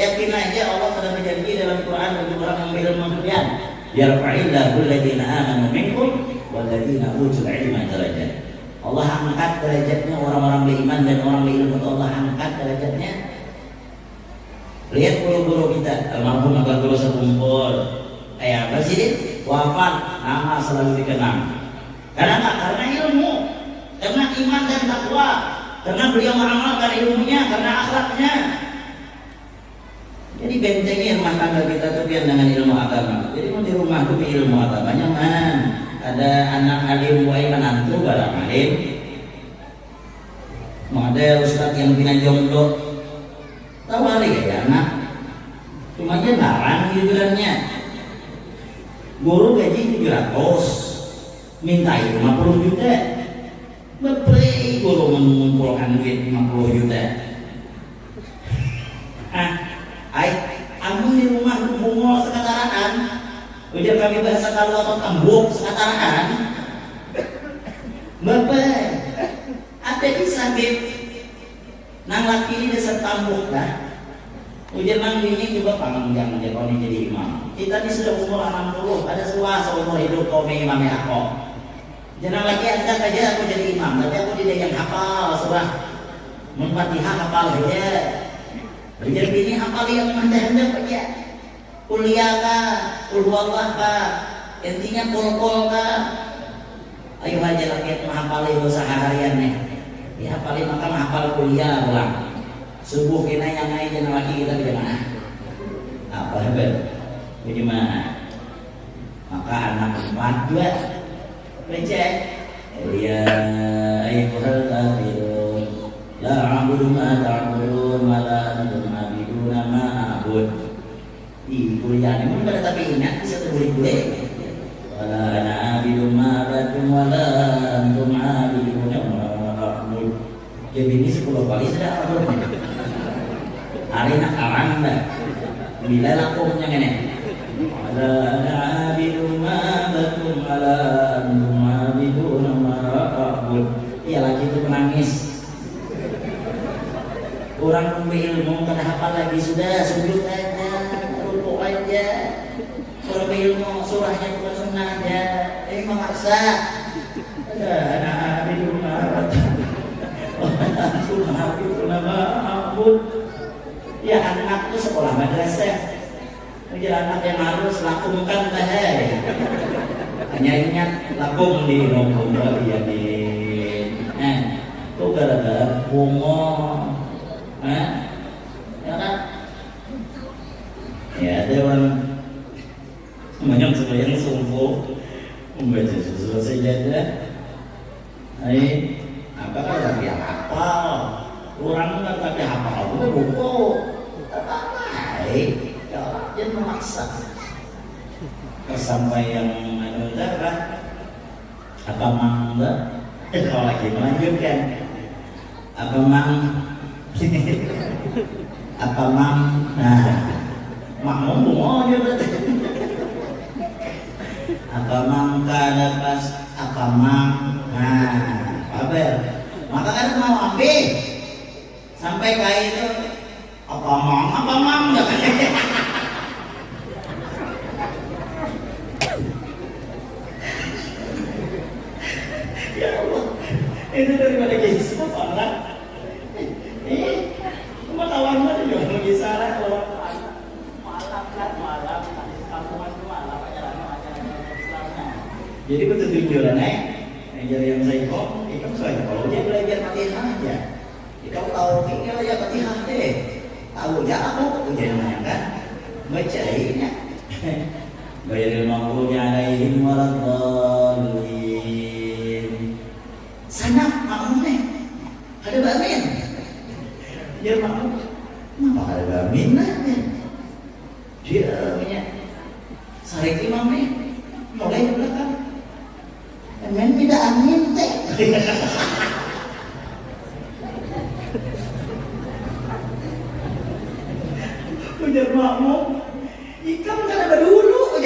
Yakin aja Allah sudah berjanji dalam Quran bagi orang yang berilmu kemudian yarfa'illahu alladziina aamanu minkum walladzina utul ilma darajat. Allah angkat derajatnya orang-orang beriman dan orang berilmu. Allah angkat derajatnya. Lihat guru-guru kita, almarhum Abah Guru sekumpul. Presiden wafat, nama selalu dikenang. Karena ilmu, karena iman dan takwa. Karena beliau mengamalkan ilmunya, karena akhlaknya. Jadi bentengi rumah tangga kita tuh dengan ilmu agama. Jadi mau di rumah tuh ilmu agamanya man. Ada anak alim buai menantu barang alim. Mau ada ustaz yang bina jomblo. Tawari ya anak. Cuma aja larang hiburannya. Guru gaji 700, mintai 50 juta. Bepre guru mengumpulkan duit 50 juta. Amun di rumah bungo sekataraan. Ujar kami bahasa kalau atau tambuk sekataraan. Bepre ada kisah nang laki ini desa tambuk dah. Ujian ini juga panjang aja kau ini jadi imam. Kita ini sudah umur 60, ada seumur hidup kau ini imam aku. Jangan lagi ajak aja aku jadi imam, tapi aku tidak yang hafal surah Al-Fatihah hafal aja. Ujian ini hafal yang handap aja. Kuliah kah, kulhuwallah kah, intinya kol kah. Ayo aja lagi menghafali seharian nih. Dihafali maka menghafal kuliah ulang. Subuh kena yang naik jangan lagi kita bagaimana? Apa hebat? Bagaimana? Maka anak empat dua becek. Ya ayyuhal kafirun la a'budu ma ta'budun wa la antum 'abiduna ma a'bud. Di kuliah ini pada tapi ingat bisa terbulik-bulik. Wala ana 'abidu ma abatum wa la antum 'abiduna ma a'bud. Jadi ini 10 kali sudah a'bud. Hari nak karang dah. Bila lakumnya ngene. Ala na'budu ma batum ala antum abiduna ma a'bud. Iya lagi itu menangis. Orang memberi ilmu kada hafal lagi sudah sujud aja, rukuk aja. Orang berilmu surahnya bukan sunnah aja. Ini memaksa. Ala na'budu ma batum ala antum abiduna ma a'bud. Ya anak itu sekolah madrasah. Ujar anak yang harus lakumkan bahaya. Hanya ingat lakum di nomor dia di. Itu gara-gara bungo. Ya kan? Ya ada orang banyak sebagian sungguh membaca susu saja. Apakah tapi hafal? Orang nggak tapi hafal buku. Baik, ya jangan memaksa. Sampai yang apa? Apa mangga? Kalau lagi melanjutkan, apa mang? Apa mang? Nah, mang ngomong aja berarti. Apa mang kada pas? Apa mang? Nah, kabar. Maka kan mau ambil sampai kayak itu. Apa mang enggak? Ya Allah, itu daripada kisah orang. Pengetahuan mana juga lagi salah kalau malam kampungan malam ajaran Islamnya. Jadi betul tujuan ajar yang saya kok, itu saya kalau dia belajar Fatihah aja. Kau tahu tinggal aja Fatihah deh. Tahu aja aku ujiannya kan baca ini Ghairil maghdubi alaihim waladdallin. Sana makmum nih ada bamin. Dia makmum kenapa ada bamin aja? Dia punya sarik imam nih mulai di belakang. Amin tidak amin teh. Ujar makmum, ikan kan ada dulu.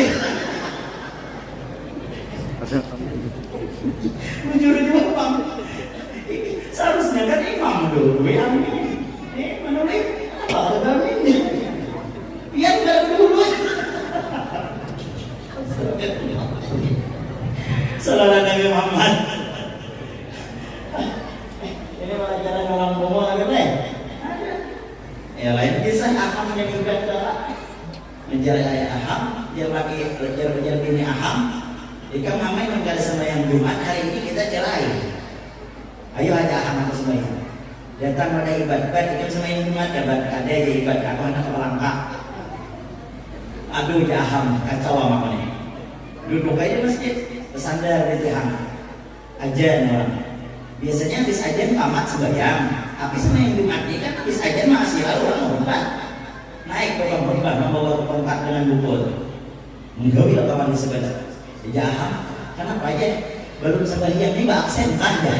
Jujur bang, seharusnya kan imam dulu yang ini menulis apa ada ini? Yang nggak dulu. Salam Nabi Muhammad. Ini pelajaran orang bohong agak deh. Ya lain kisah Aham yang juga menjadi ayah Aham, dia lagi belajar bini Aham. Jika mamai menggala sembahyang Jumat hari ini kita cerai. Ayo aja Aham aku sembahyang. Datang pada ibadah, ikan sembahyang Jumat dapat ada aja ibadah. Aku anak pelangka. Aduh ya Aham kacau sama ini. Duduk aja masjid, bersandar di tiang. Ajan orang. Biasanya habis ajan tamat sembahyang. Tapi sembahyang Jumat ini kan habis ajan masih lalu orang berempat. Naik ke berempat membawa perempat dengan bubur. Menggawi kawan di sebelah. Jaham, kenapa aja belum sembahyang ini absen saja.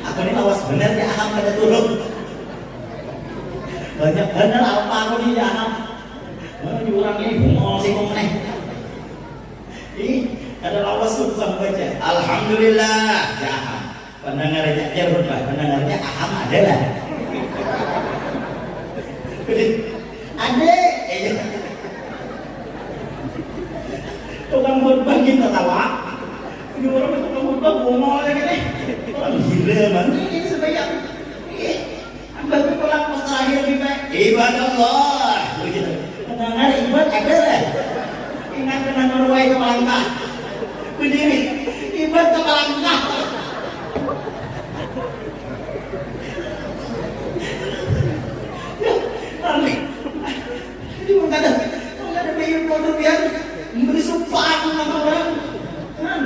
Aku ini lawas benar ya Aham pada turun. Banyak benar apa aku ini Aham. Mana orang ini bungol sih kok nih. Ih, ada lawas tuh sampai baca. Alhamdulillah ya Aham. Pendengarnya Aham adalah Adek, tukang khotbah kita tawa. Ini orang tukang khotbah bongol ya gini. Orang gila mana ini sebanyak. Ambil pulang pas terakhir kita ibadah Allah. Begitu. Mendengar ibadah ada lah. Ingat dengan meruai kepala langkah. Berdiri, ibadah kepala langkah. Ini mengada bayi bodoh biar memberi sumpah sama orang. Kan?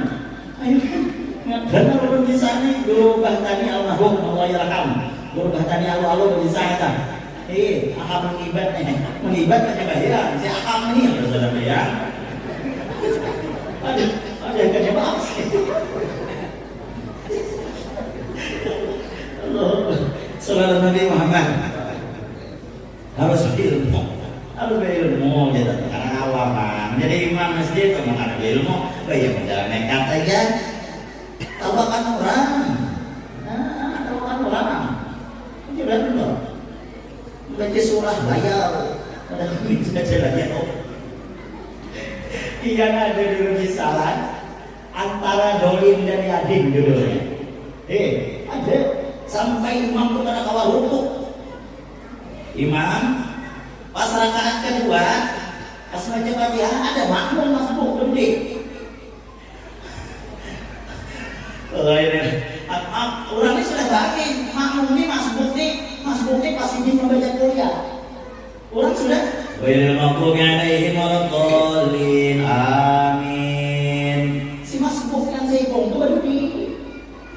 Ayo kan? Ngapain orang di sana? Guru Bahtani almarhum Allah yarham. Guru Bahtani Allah di sana. Akam mengibat aja bahiran. Si akam ini yang bersaudara ya. Ada yang kerja maaf. Allah, saudara Nabi Muhammad harus berilmu, jadi karena awam menjadi imam masjid kamu karena ilmu, bayar menjalan nekat aja, tawakan orang, sudah belum, baca surah bayar, ada kami sudah jalannya Iya ada dulu misalan antara Dolim dan Yadim dulunya. Ada sampai imam itu pada kawal rukuk. Imam pas rakaat kedua pas baca Fatihah ada makmum masbuk gede. Orangnya sudah bangun, makmum ini masbuknya pasti dia membaca kuliah. Orang sudah Wairil maghdubi alaihim waladdallin. Amin. Si masbuk yang seibong itu baru di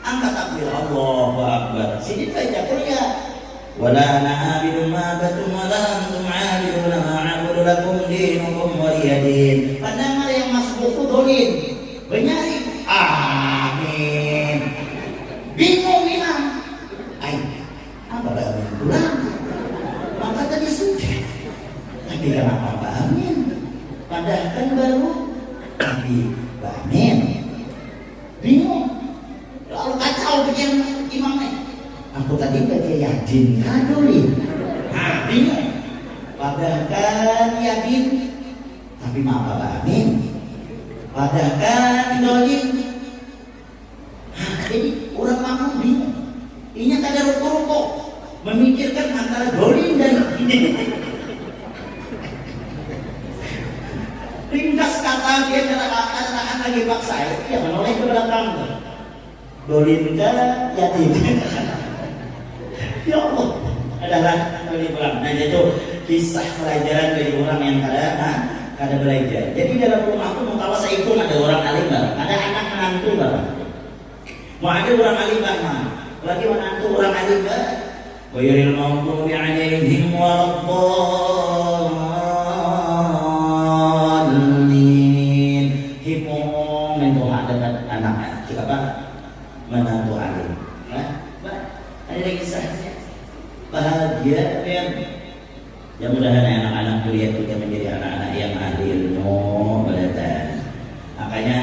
angkat takbir Allahu Akbar. Sini baca kuliah. Wala ana abidun ma abatum wala antum abidun ma a'budu lakum dinukum waliyadin. Padahal ada yang masbuk itu dolin. Benyari. Amin. Bingung imam. Apa amin pulang? Maka tadi sudah. Tapi kenapa amin? Padahal kan baru tapi amin. Bingung. Lalu kacau pikiran imamnya. Aku tadi baca Yasin kadulin. Bingung. Padahal kan Yasin tapi maka amin. Padahal kan dolin. Jadi orang makmum bingung. Ini kada rukuk memikirkan antara dolin dan ringkas kata dia katakan lagi paksa ya menoleh ke belakang dolin ke yatim. Ya Allah adalah dolin pulang. Nah itu kisah pelajaran bagi orang yang kada belajar. Jadi dalam rumah itu mau saya itu ada orang alim barang, ada anak menantu barang, mau ada orang alim barang, lagi menantu orang alim barang. Wairil maghdubi alaihim waladdallin. Hipong itu ada anak siapa? Menantu alim. Ada lagi kisahnya. Bahagia kan? Ya mudah-mudahan anak-anak kuliah kita menjadi anak-anak yang ahli ilmu belajar. Makanya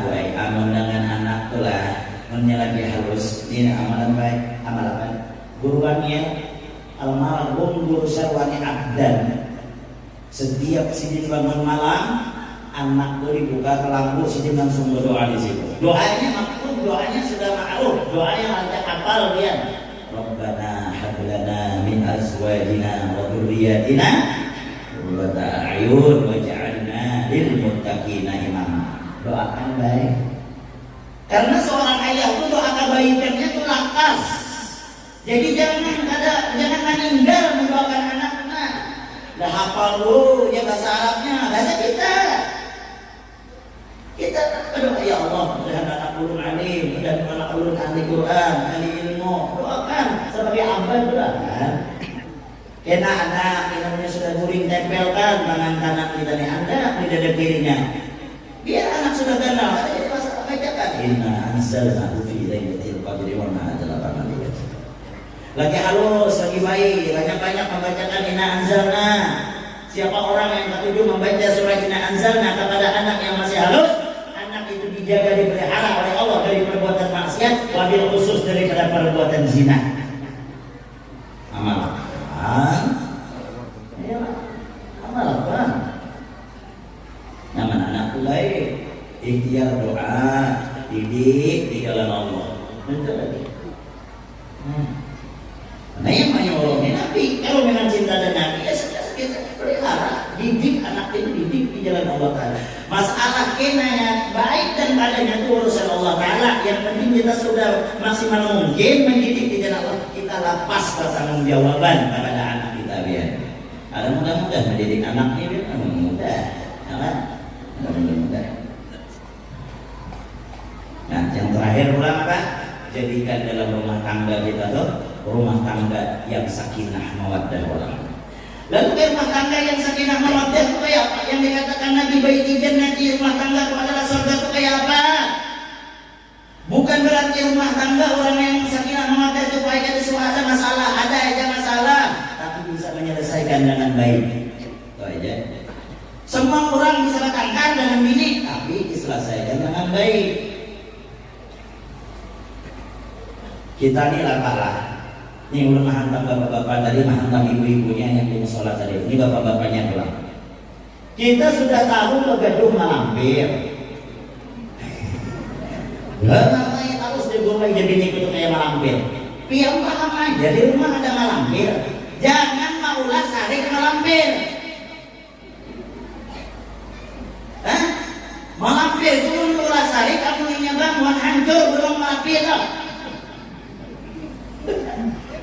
baik amal dengan anak itulah menyelagi halus. Ini amalan baik, amal apa? Guruannya almarhum guru Sarwani Abdan. Setiap sini bangun malam, anak itu dibuka ke lampu sini langsung berdoa di situ. Doanya maklum, doanya sudah ma'ruf, doanya lancar hafal dia. Rabbana hab lana min azwajina wa dhurriyyatina qurrata a'yun waj'alna lil muttaqina imama. Doakan baik. Karena seorang ayah itu doa kebaikannya itu lakas. Jadi jangan meninggal mendoakan anaknya. Dah hafal dulu ya bahasa Arabnya, bahasa kita. Kita berdoa ya Allah, mudah-mudahan anak ulun alim dan anak ulun ahli Quran, ahli ilmu. Doakan sebagai hamba doakan. Kena anak ilmunya sudah guring tempelkan tangan kanan kita nih anda di dada kirinya. Biar anak sudah kenal, jadi masa bacakan. Inna anzalnahu fi lailatul qadri wa ma adraka ma lailatul qadri. Lagi halus, lagi baik, banyak-banyak membacakan Inna anzalna. Siapa orang yang ketujuh membaca surah Inna anzalna kepada anak yang masih halus, anak itu dijaga dipelihara oleh Allah dari perbuatan maksiat, wabil khusus daripada perbuatan zina. Amal didik di jalan Allah. Nah yang menyolongnya Nabi. Kalau memang cinta dan Nabi, ya sudah kita pelihara, didik anak itu, didik di jalan Allah Ta'ala. Masalah kenanya baik dan padanya itu urusan Allah Ta'ala. Yang penting kita sudah maksimal mungkin mendidik di jalan Allah. Kita lepas pertanggung jawaban kepada anak kita biar. Ada mudah-mudah mendidik anaknya biar mudah, ya kan? Mudah-mudah. Nah yang terakhir ulama apa? Jadikan dalam rumah tangga kita tuh rumah tangga yang sakinah mawaddah warahmah. Lalu rumah tangga yang sakinah mawaddah itu kayak apa? Yang dikatakan Nabi baiti jannati, rumah tangga itu adalah surga itu kayak apa? Bukan berarti rumah tangga orang yang sakinah mawaddah itu baik ada suara masalah, ada aja masalah, tapi bisa menyelesaikan dengan baik. Itu aja. Semua orang bisa bertengkar dengan bini, tapi diselesaikan dengan baik. Kita ini lah. Ini udah menghantam bapak-bapak tadi, menghantam ibu-ibunya yang di musola tadi. Ini bapak-bapaknya pulang. Kita sudah tahu Begaduh malampir. Namanya harus digomai jadi ini kayak malampir. Piam paham aja di rumah ada malampir. Jangan maulah saling malampir. Malampir itu maulah saling kamu ini bangun hancur belum malampir loh.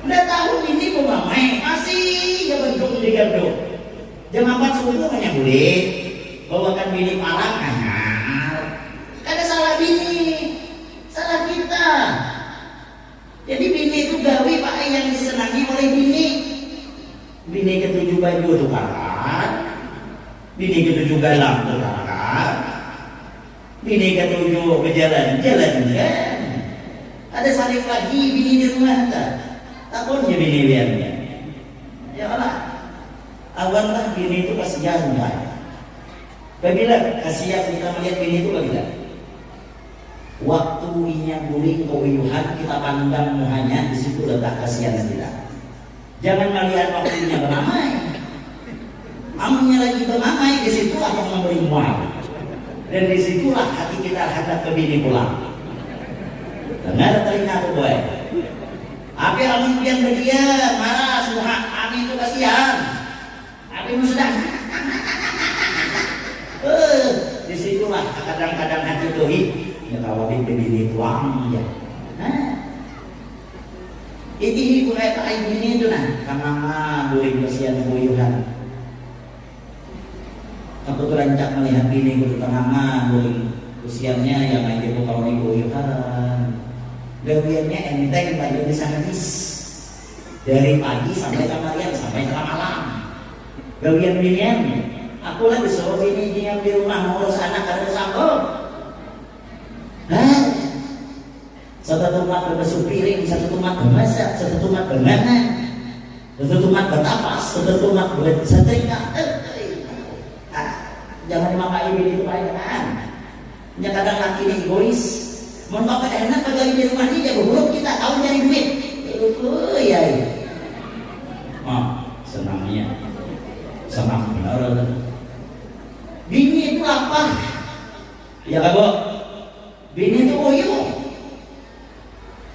Udah tahu ini pemamai masih bentuk di gaduh. Jam 4 subuh hanya boleh bawakan bini malam hanya. Kada salah bini, salah kita. Jadi bini itu gawe pak yang disenangi oleh bini. Bini ketujuh baju tukaran, bini ketujuh galang tukaran, bini ketujuh berjalan-jalan kan. Ada salib lagi bini di rumah tak? Takut jadi nilainya. Ya Allah, awanlah bini itu kasihan kan? Bila kasihan kita melihat bini itu bila waktu inya guling keuyuhan kita pandang muhanya, di situ letak kasihan kita. Jangan melihat waktunya beramai. Amunya lagi beramai, di situ akan memberi mual. Dan di situlah hati kita hendak ke bini pulang. Dengar telinga tuh boy. Api amun pian bedia marah semua amin itu kasihan. Api sudah. Disitulah kadang-kadang hati tuh ya kawin bini tuang ya. Ini kulai tak bini itu nah, karena boleh kasihan buyuhan. Aku tuh rancak melihat bini itu tengah boleh usianya yang aja kau kawin buyuhan. Gawiannya enteng baju bisa habis dari pagi sampai kamarian sampai tengah malam. Gawian binian, aku lagi disuruh ini diam di rumah ngurus anak karena sambung. Satu tumat berbesuk piring, satu tumat bermasak, satu tumat bermanan, satu tumat bertapas, satu tumat bersetrika. Jangan dimakai bini itu kan. Ya kadang laki ini egois. Mau apa enak bagi di rumah ini jago buruk kita tahu nyari duit. Ya. Senangnya. Senang benar. Bini itu apa? Ya kabo. Bini itu uyuh.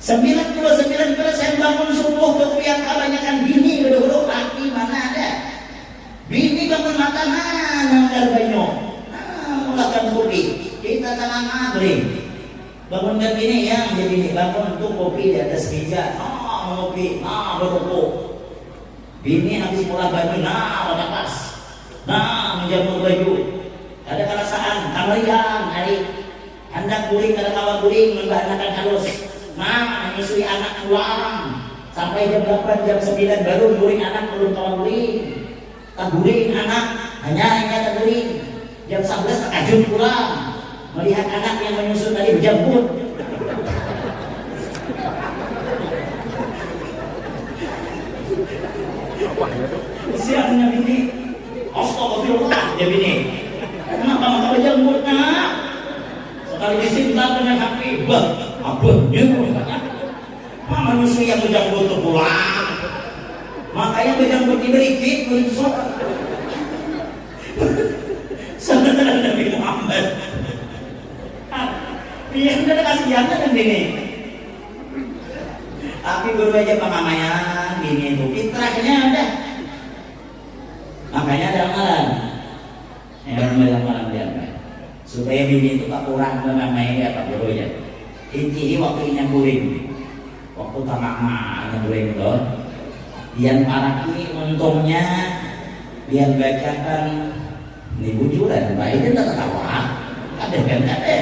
99% bangun subuh kemudian kebanyakan bini udah laki mana ada. Bini bangun mata mana banyak. Mulakan kopi. Kita tangan maghrib. Bangun kan ini yang jadi ini bangun untuk kopi di atas meja, ngopi, berokok. Bini habis mulai baju, pada pas, menjamur baju. Ada perasaan, kamarian hari hendak guling, ada kawan guling, membahanakan halus. Menyusui anak pulang sampai jam 8, jam 9 baru guling anak belum kawan guling. Tak guling anak, hanya tak guling. Jam 11 terkajun pulang. Melihat anak yang menyusun tadi berjambut. Siapnya bini. Astagfirullah ya bini. Kenapa maka berjambut nak? Sekali disinta dengan HP, abahnya. Mama menyusui yang berjambut itu pulang. Makanya berjambut diberi kit, berisok. Sebenarnya Nabi Muhammad Iya udah kasihan kan bini. Tapi guru aja pengamaian bini itu fitrahnya ada. Makanya ada amalan. Ada amalan dia supaya bini itu tak kurang mengamai ya Pak Guru ya. Inti waktu nyamburin, waktu tamama nyamburin itu, biar paraki untungnya, biar bacakan ini bujuran, baik itu tak ketawa, ada kan ada.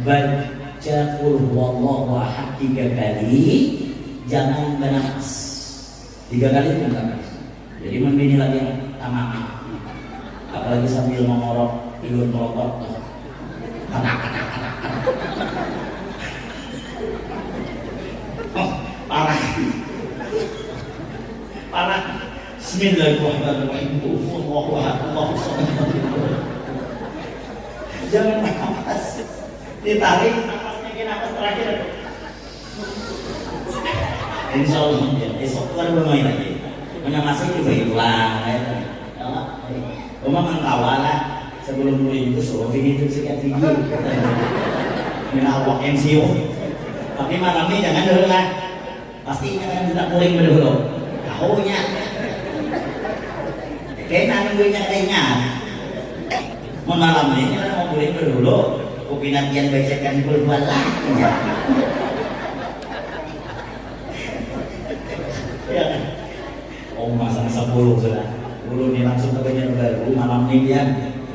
Baca qul huwallahu ahad 3 kali, jangan bernafas 3 kali itu bernafas. Jadi membini lagi yang tamama, apalagi sambil mengorok tidur melotot, kata. Parah. Bismillahirrahmanirrahim. Allahu akbar. Jangan nafas. Ditarik nafasnya ke nafas terakhir. Insyaallah esok baru main lagi. Mengamasi juga hilang. Rumah mengkawalah sebelum mulai itu suruh ini itu sekian tinggi. Menawak MCU. Tapi malam ini jangan dulu lah. Pasti kan tidak muling dulu. Tahunya. Kayaknya nunggunya keringat. Malam ini kan mau muling dulu. Kupinatian bacakan berbuat lah. Ya kan? Oh masa 10 sudah. Dulu nih langsung ke bagian baru malam ini dia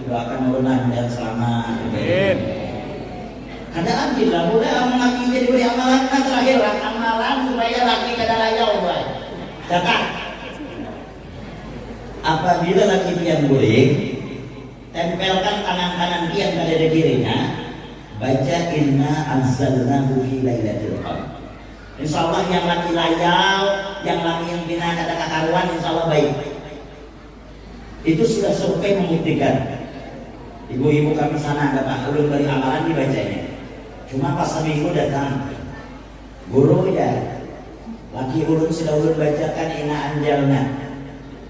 doakan menang dan selamat. Amin. Ada lagi lah, boleh laki jadi boleh amalan kan terakhir lah amalan supaya laki kada layau boy. Datang. Apabila laki pian guling, tempelkan tangan kanan pian pada dada kirinya, baca inna anzalnahu fi lailatul qadar. Insyaallah yang laki layau, yang laki yang bina kada kakaruan insyaallah baik. Itu sudah survei membuktikan. Ibu-ibu kami sana ada Pak ulun dari amalan dibacanya. Cuma pas seminggu datang guru ya laki ulun sudah ulun bacakan ina anjalna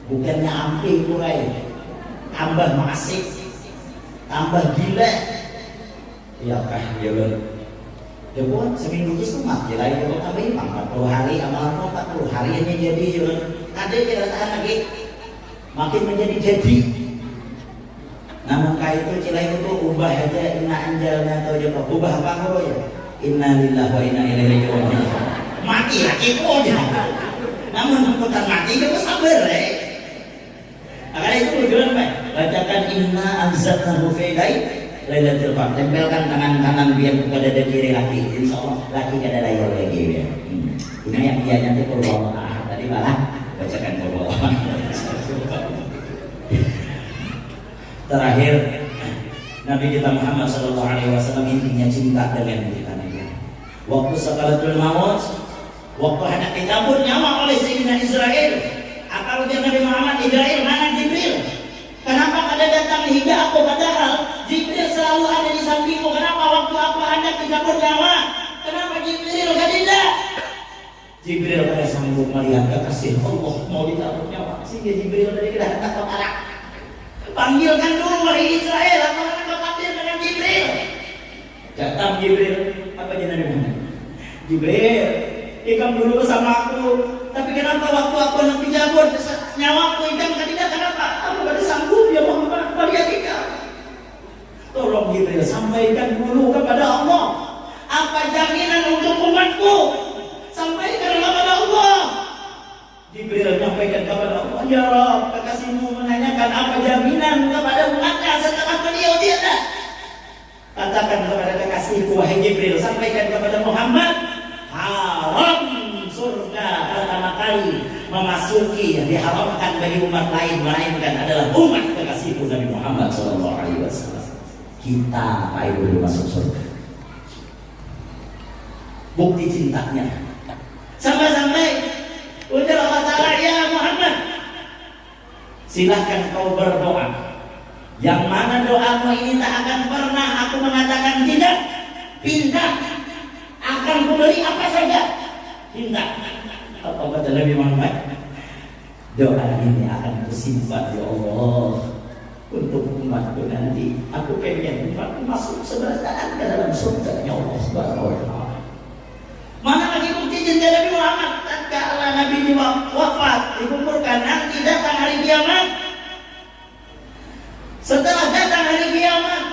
bukannya ampi kurai tambah masif tambah gila ya kah ya ulun ya buat seminggu itu semat ya lagi kalau tambah 40 hari amalan 40 hari ini jadi ulun ada kita tahan lagi makin menjadi jadi. Namun kaya itu cilai itu ubah aja inna anjalna atau jawab ubah apa guru ya inna lillahi wa inna ilaihi raji'un mati lagi pun namun hukuman mati itu sabar karena itu tujuan baik bacakan inna anzalnahu fi lailatul qadar tempelkan tangan kanan biar kepada dada kiri laki insyaallah laki kada layar lagi ya ini yang dia nanti kalau tadi malah bacakan kalau terakhir Nabi kita Muhammad SAW intinya cinta dengan kita Nabi. Waktu sakaratul maut, waktu hendak dicabut nyawa oleh Sayyidina Israel, apa ujar Nabi Muhammad Israel mana Jibril? Kenapa kada datang hingga aku padahal Jibril selalu ada di sampingku? Kenapa waktu aku hendak dicabut nyawa? Kenapa Jibril tidak? Jibril kada sanggup melihat kekasih Allah mau dicabut nyawa sehingga Jibril dari kedatangan ke arah panggilkan dulu wahai Israel atau akan khawatir dengan Jibril. Datang Jibril, apa jadi Nabi? Jibril, ikam dulu bersama aku. Tapi kenapa waktu aku nak dijabut nyawaku ikam tidak kenapa? Aku pada sanggup ya Muhammad melihat ikam. Tolong Jibril sampaikan dulu kepada Allah. Apa jaminan untuk umatku? Sampaikan kepada Allah. Jibril menyampaikan kepada Allah, ya Rabb, kekasihmu menanyakan apa jaminan kepada umatnya setelah beliau tiada. Katakan kepada kekasihku, wahai Jibril, sampaikan kepada Muhammad, haram surga pertama kali memasuki yang diharamkan bagi umat lain melainkan adalah umat kekasihku Nabi Muhammad SAW. Kita ayo dulu masuk surga. Bukti cintanya. Sampai-sampai ujar Allah Ta'ala, ya Muhammad, silahkan kau berdoa. Yang mana doamu ini tak akan pernah aku mengatakan tidak. Pindah, akan kuberi apa saja. Pindah. Apa kata Nabi Muhammad? Doa ini akan kusimpan ya Allah untuk umatku nanti. Aku pengen umatku masuk seberasaan ke dalam surga Allah Subhanahu wa taala. Mana lagi bukti janji Nabi Muhammad tatkala Nabi wafat dikuburkan, nanti datang hari kiamat. Setelah datang hari kiamat,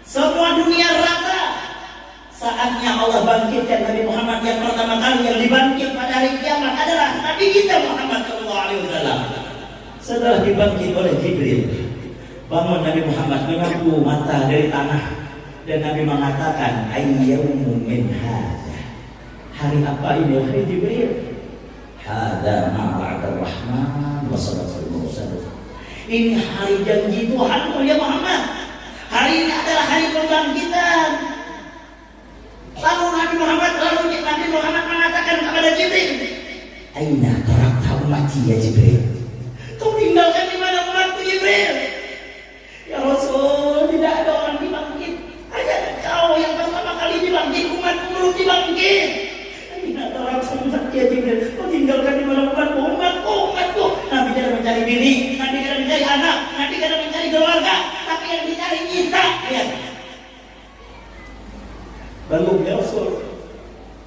semua dunia rata. Saatnya Allah bangkitkan Nabi Muhammad. Yang pertama kali yang dibangkit pada hari kiamat adalah Nabi kita Muhammad SAW. Setelah dibangkit oleh Jibril, bangun Nabi Muhammad menyapu mata dari tanah, dan Nabi mengatakan, ayyaumun min hadza. Hari apa ini wahai Jibril? Hadza ma ba'da rahman wa sadaqal mursalun. Ini hari janji Tuhanmu ya Muhammad. Hari ini adalah hari pembangkitan. Lalu Nabi Muhammad mengatakan kepada Jibril, aina tarakta ummati ya Jibril? Kau tinggalkan di mana umatku Jibril? Ya Rasul, tidak ada orang dibangkit. Hanya kau yang pertama kali dibangkit, umatku belum dibangkit. Aina tarakta ummati ya Jibril? Kau tinggalkan di mana umatku? Nabi tidak mencari bini, Nabi tidak mencari anak, Nabi tidak mencari keluarga, tapi yang dicari kita. Ya. Belum ya Rasul.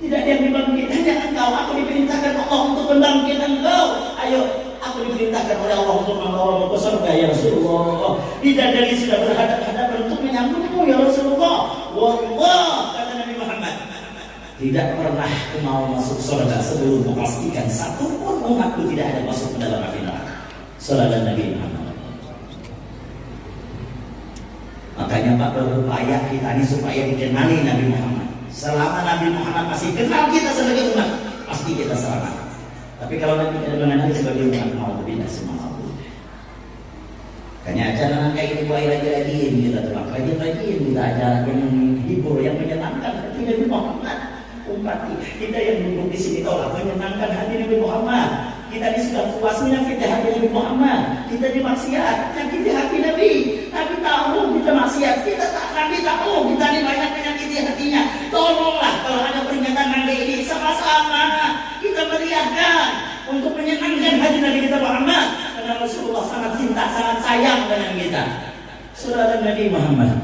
Tidak ada yang dibangkit, hanya engkau. Aku diperintahkan Allah untuk membangkitkan engkau. Ayo, aku diperintahkan oleh Allah untuk membawamu ke surga ya Rasulullah. Bidadari sudah berhadapan-hadapan untuk menyambutmu ya Rasulullah. Wallah, kata Nabi Muhammad, tidak pernah aku mau masuk surga sebelum memastikan satu pun umatku tidak ada masuk ke dalam api neraka. Sallallahu Nabi Muhammad. Makanya Pak berupaya kita ini supaya dikenali Nabi Muhammad. Selama Nabi Muhammad masih kenal kita sebagai umat, pasti kita selamat. Tapi kalau Nabi tidak mengenali sebagai umat, mau tidak semua mampu. Makanya acara kayak ini mulai lagi kita tulang rajin kita acara yang menghibur, yang menyenangkan hati Nabi Muhammad. Umat kita yang duduk di sini tolak menyenangkan hati Nabi Muhammad. Kita ini sudah puas menyakiti hati Nabi Muhammad. Kita dimaksiat, menyakiti hati Nabi. Nabi tahu kita maksiat, Nabi tahu kita ini banyak menyakiti hatinya. Tolonglah kalau ada peringatan nanti ini sama-sama kita meriahkan untuk menyenangkan hati Nabi kita Muhammad. Karena Rasulullah sangat cinta, sangat sayang dengan kita. Saudara Nabi Muhammad,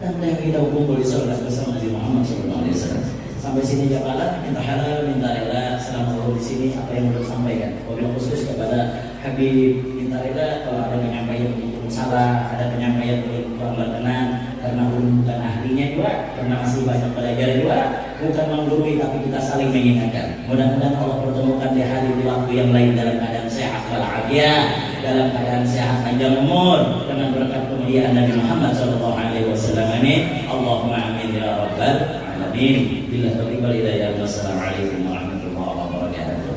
dan yang kita kumpul di surga bersama Nabi Muhammad SAW. Sampai sini jawaban, minta halal, minta rela. Selama di sini apa yang perlu sampaikan. Wabil khusus kepada Habib, minta rela kalau ada penyampaian untuk salah, ada penyampaian untuk kurang berkenan, karena bukan ahlinya juga, karena masih banyak belajar juga, bukan menggurui tapi kita saling mengingatkan. Mudah-mudahan Allah pertemukan di hari di waktu yang lain dalam keadaan sehat walafiat, dalam keadaan sehat panjang umur, dengan berkat kemuliaan Nabi Muhammad SAW. Amin. Allahumma amin ya rabbal alamin. Billahi taufiq wal hidayah. Wassalamualaikum warahmatullahi wabarakatuh.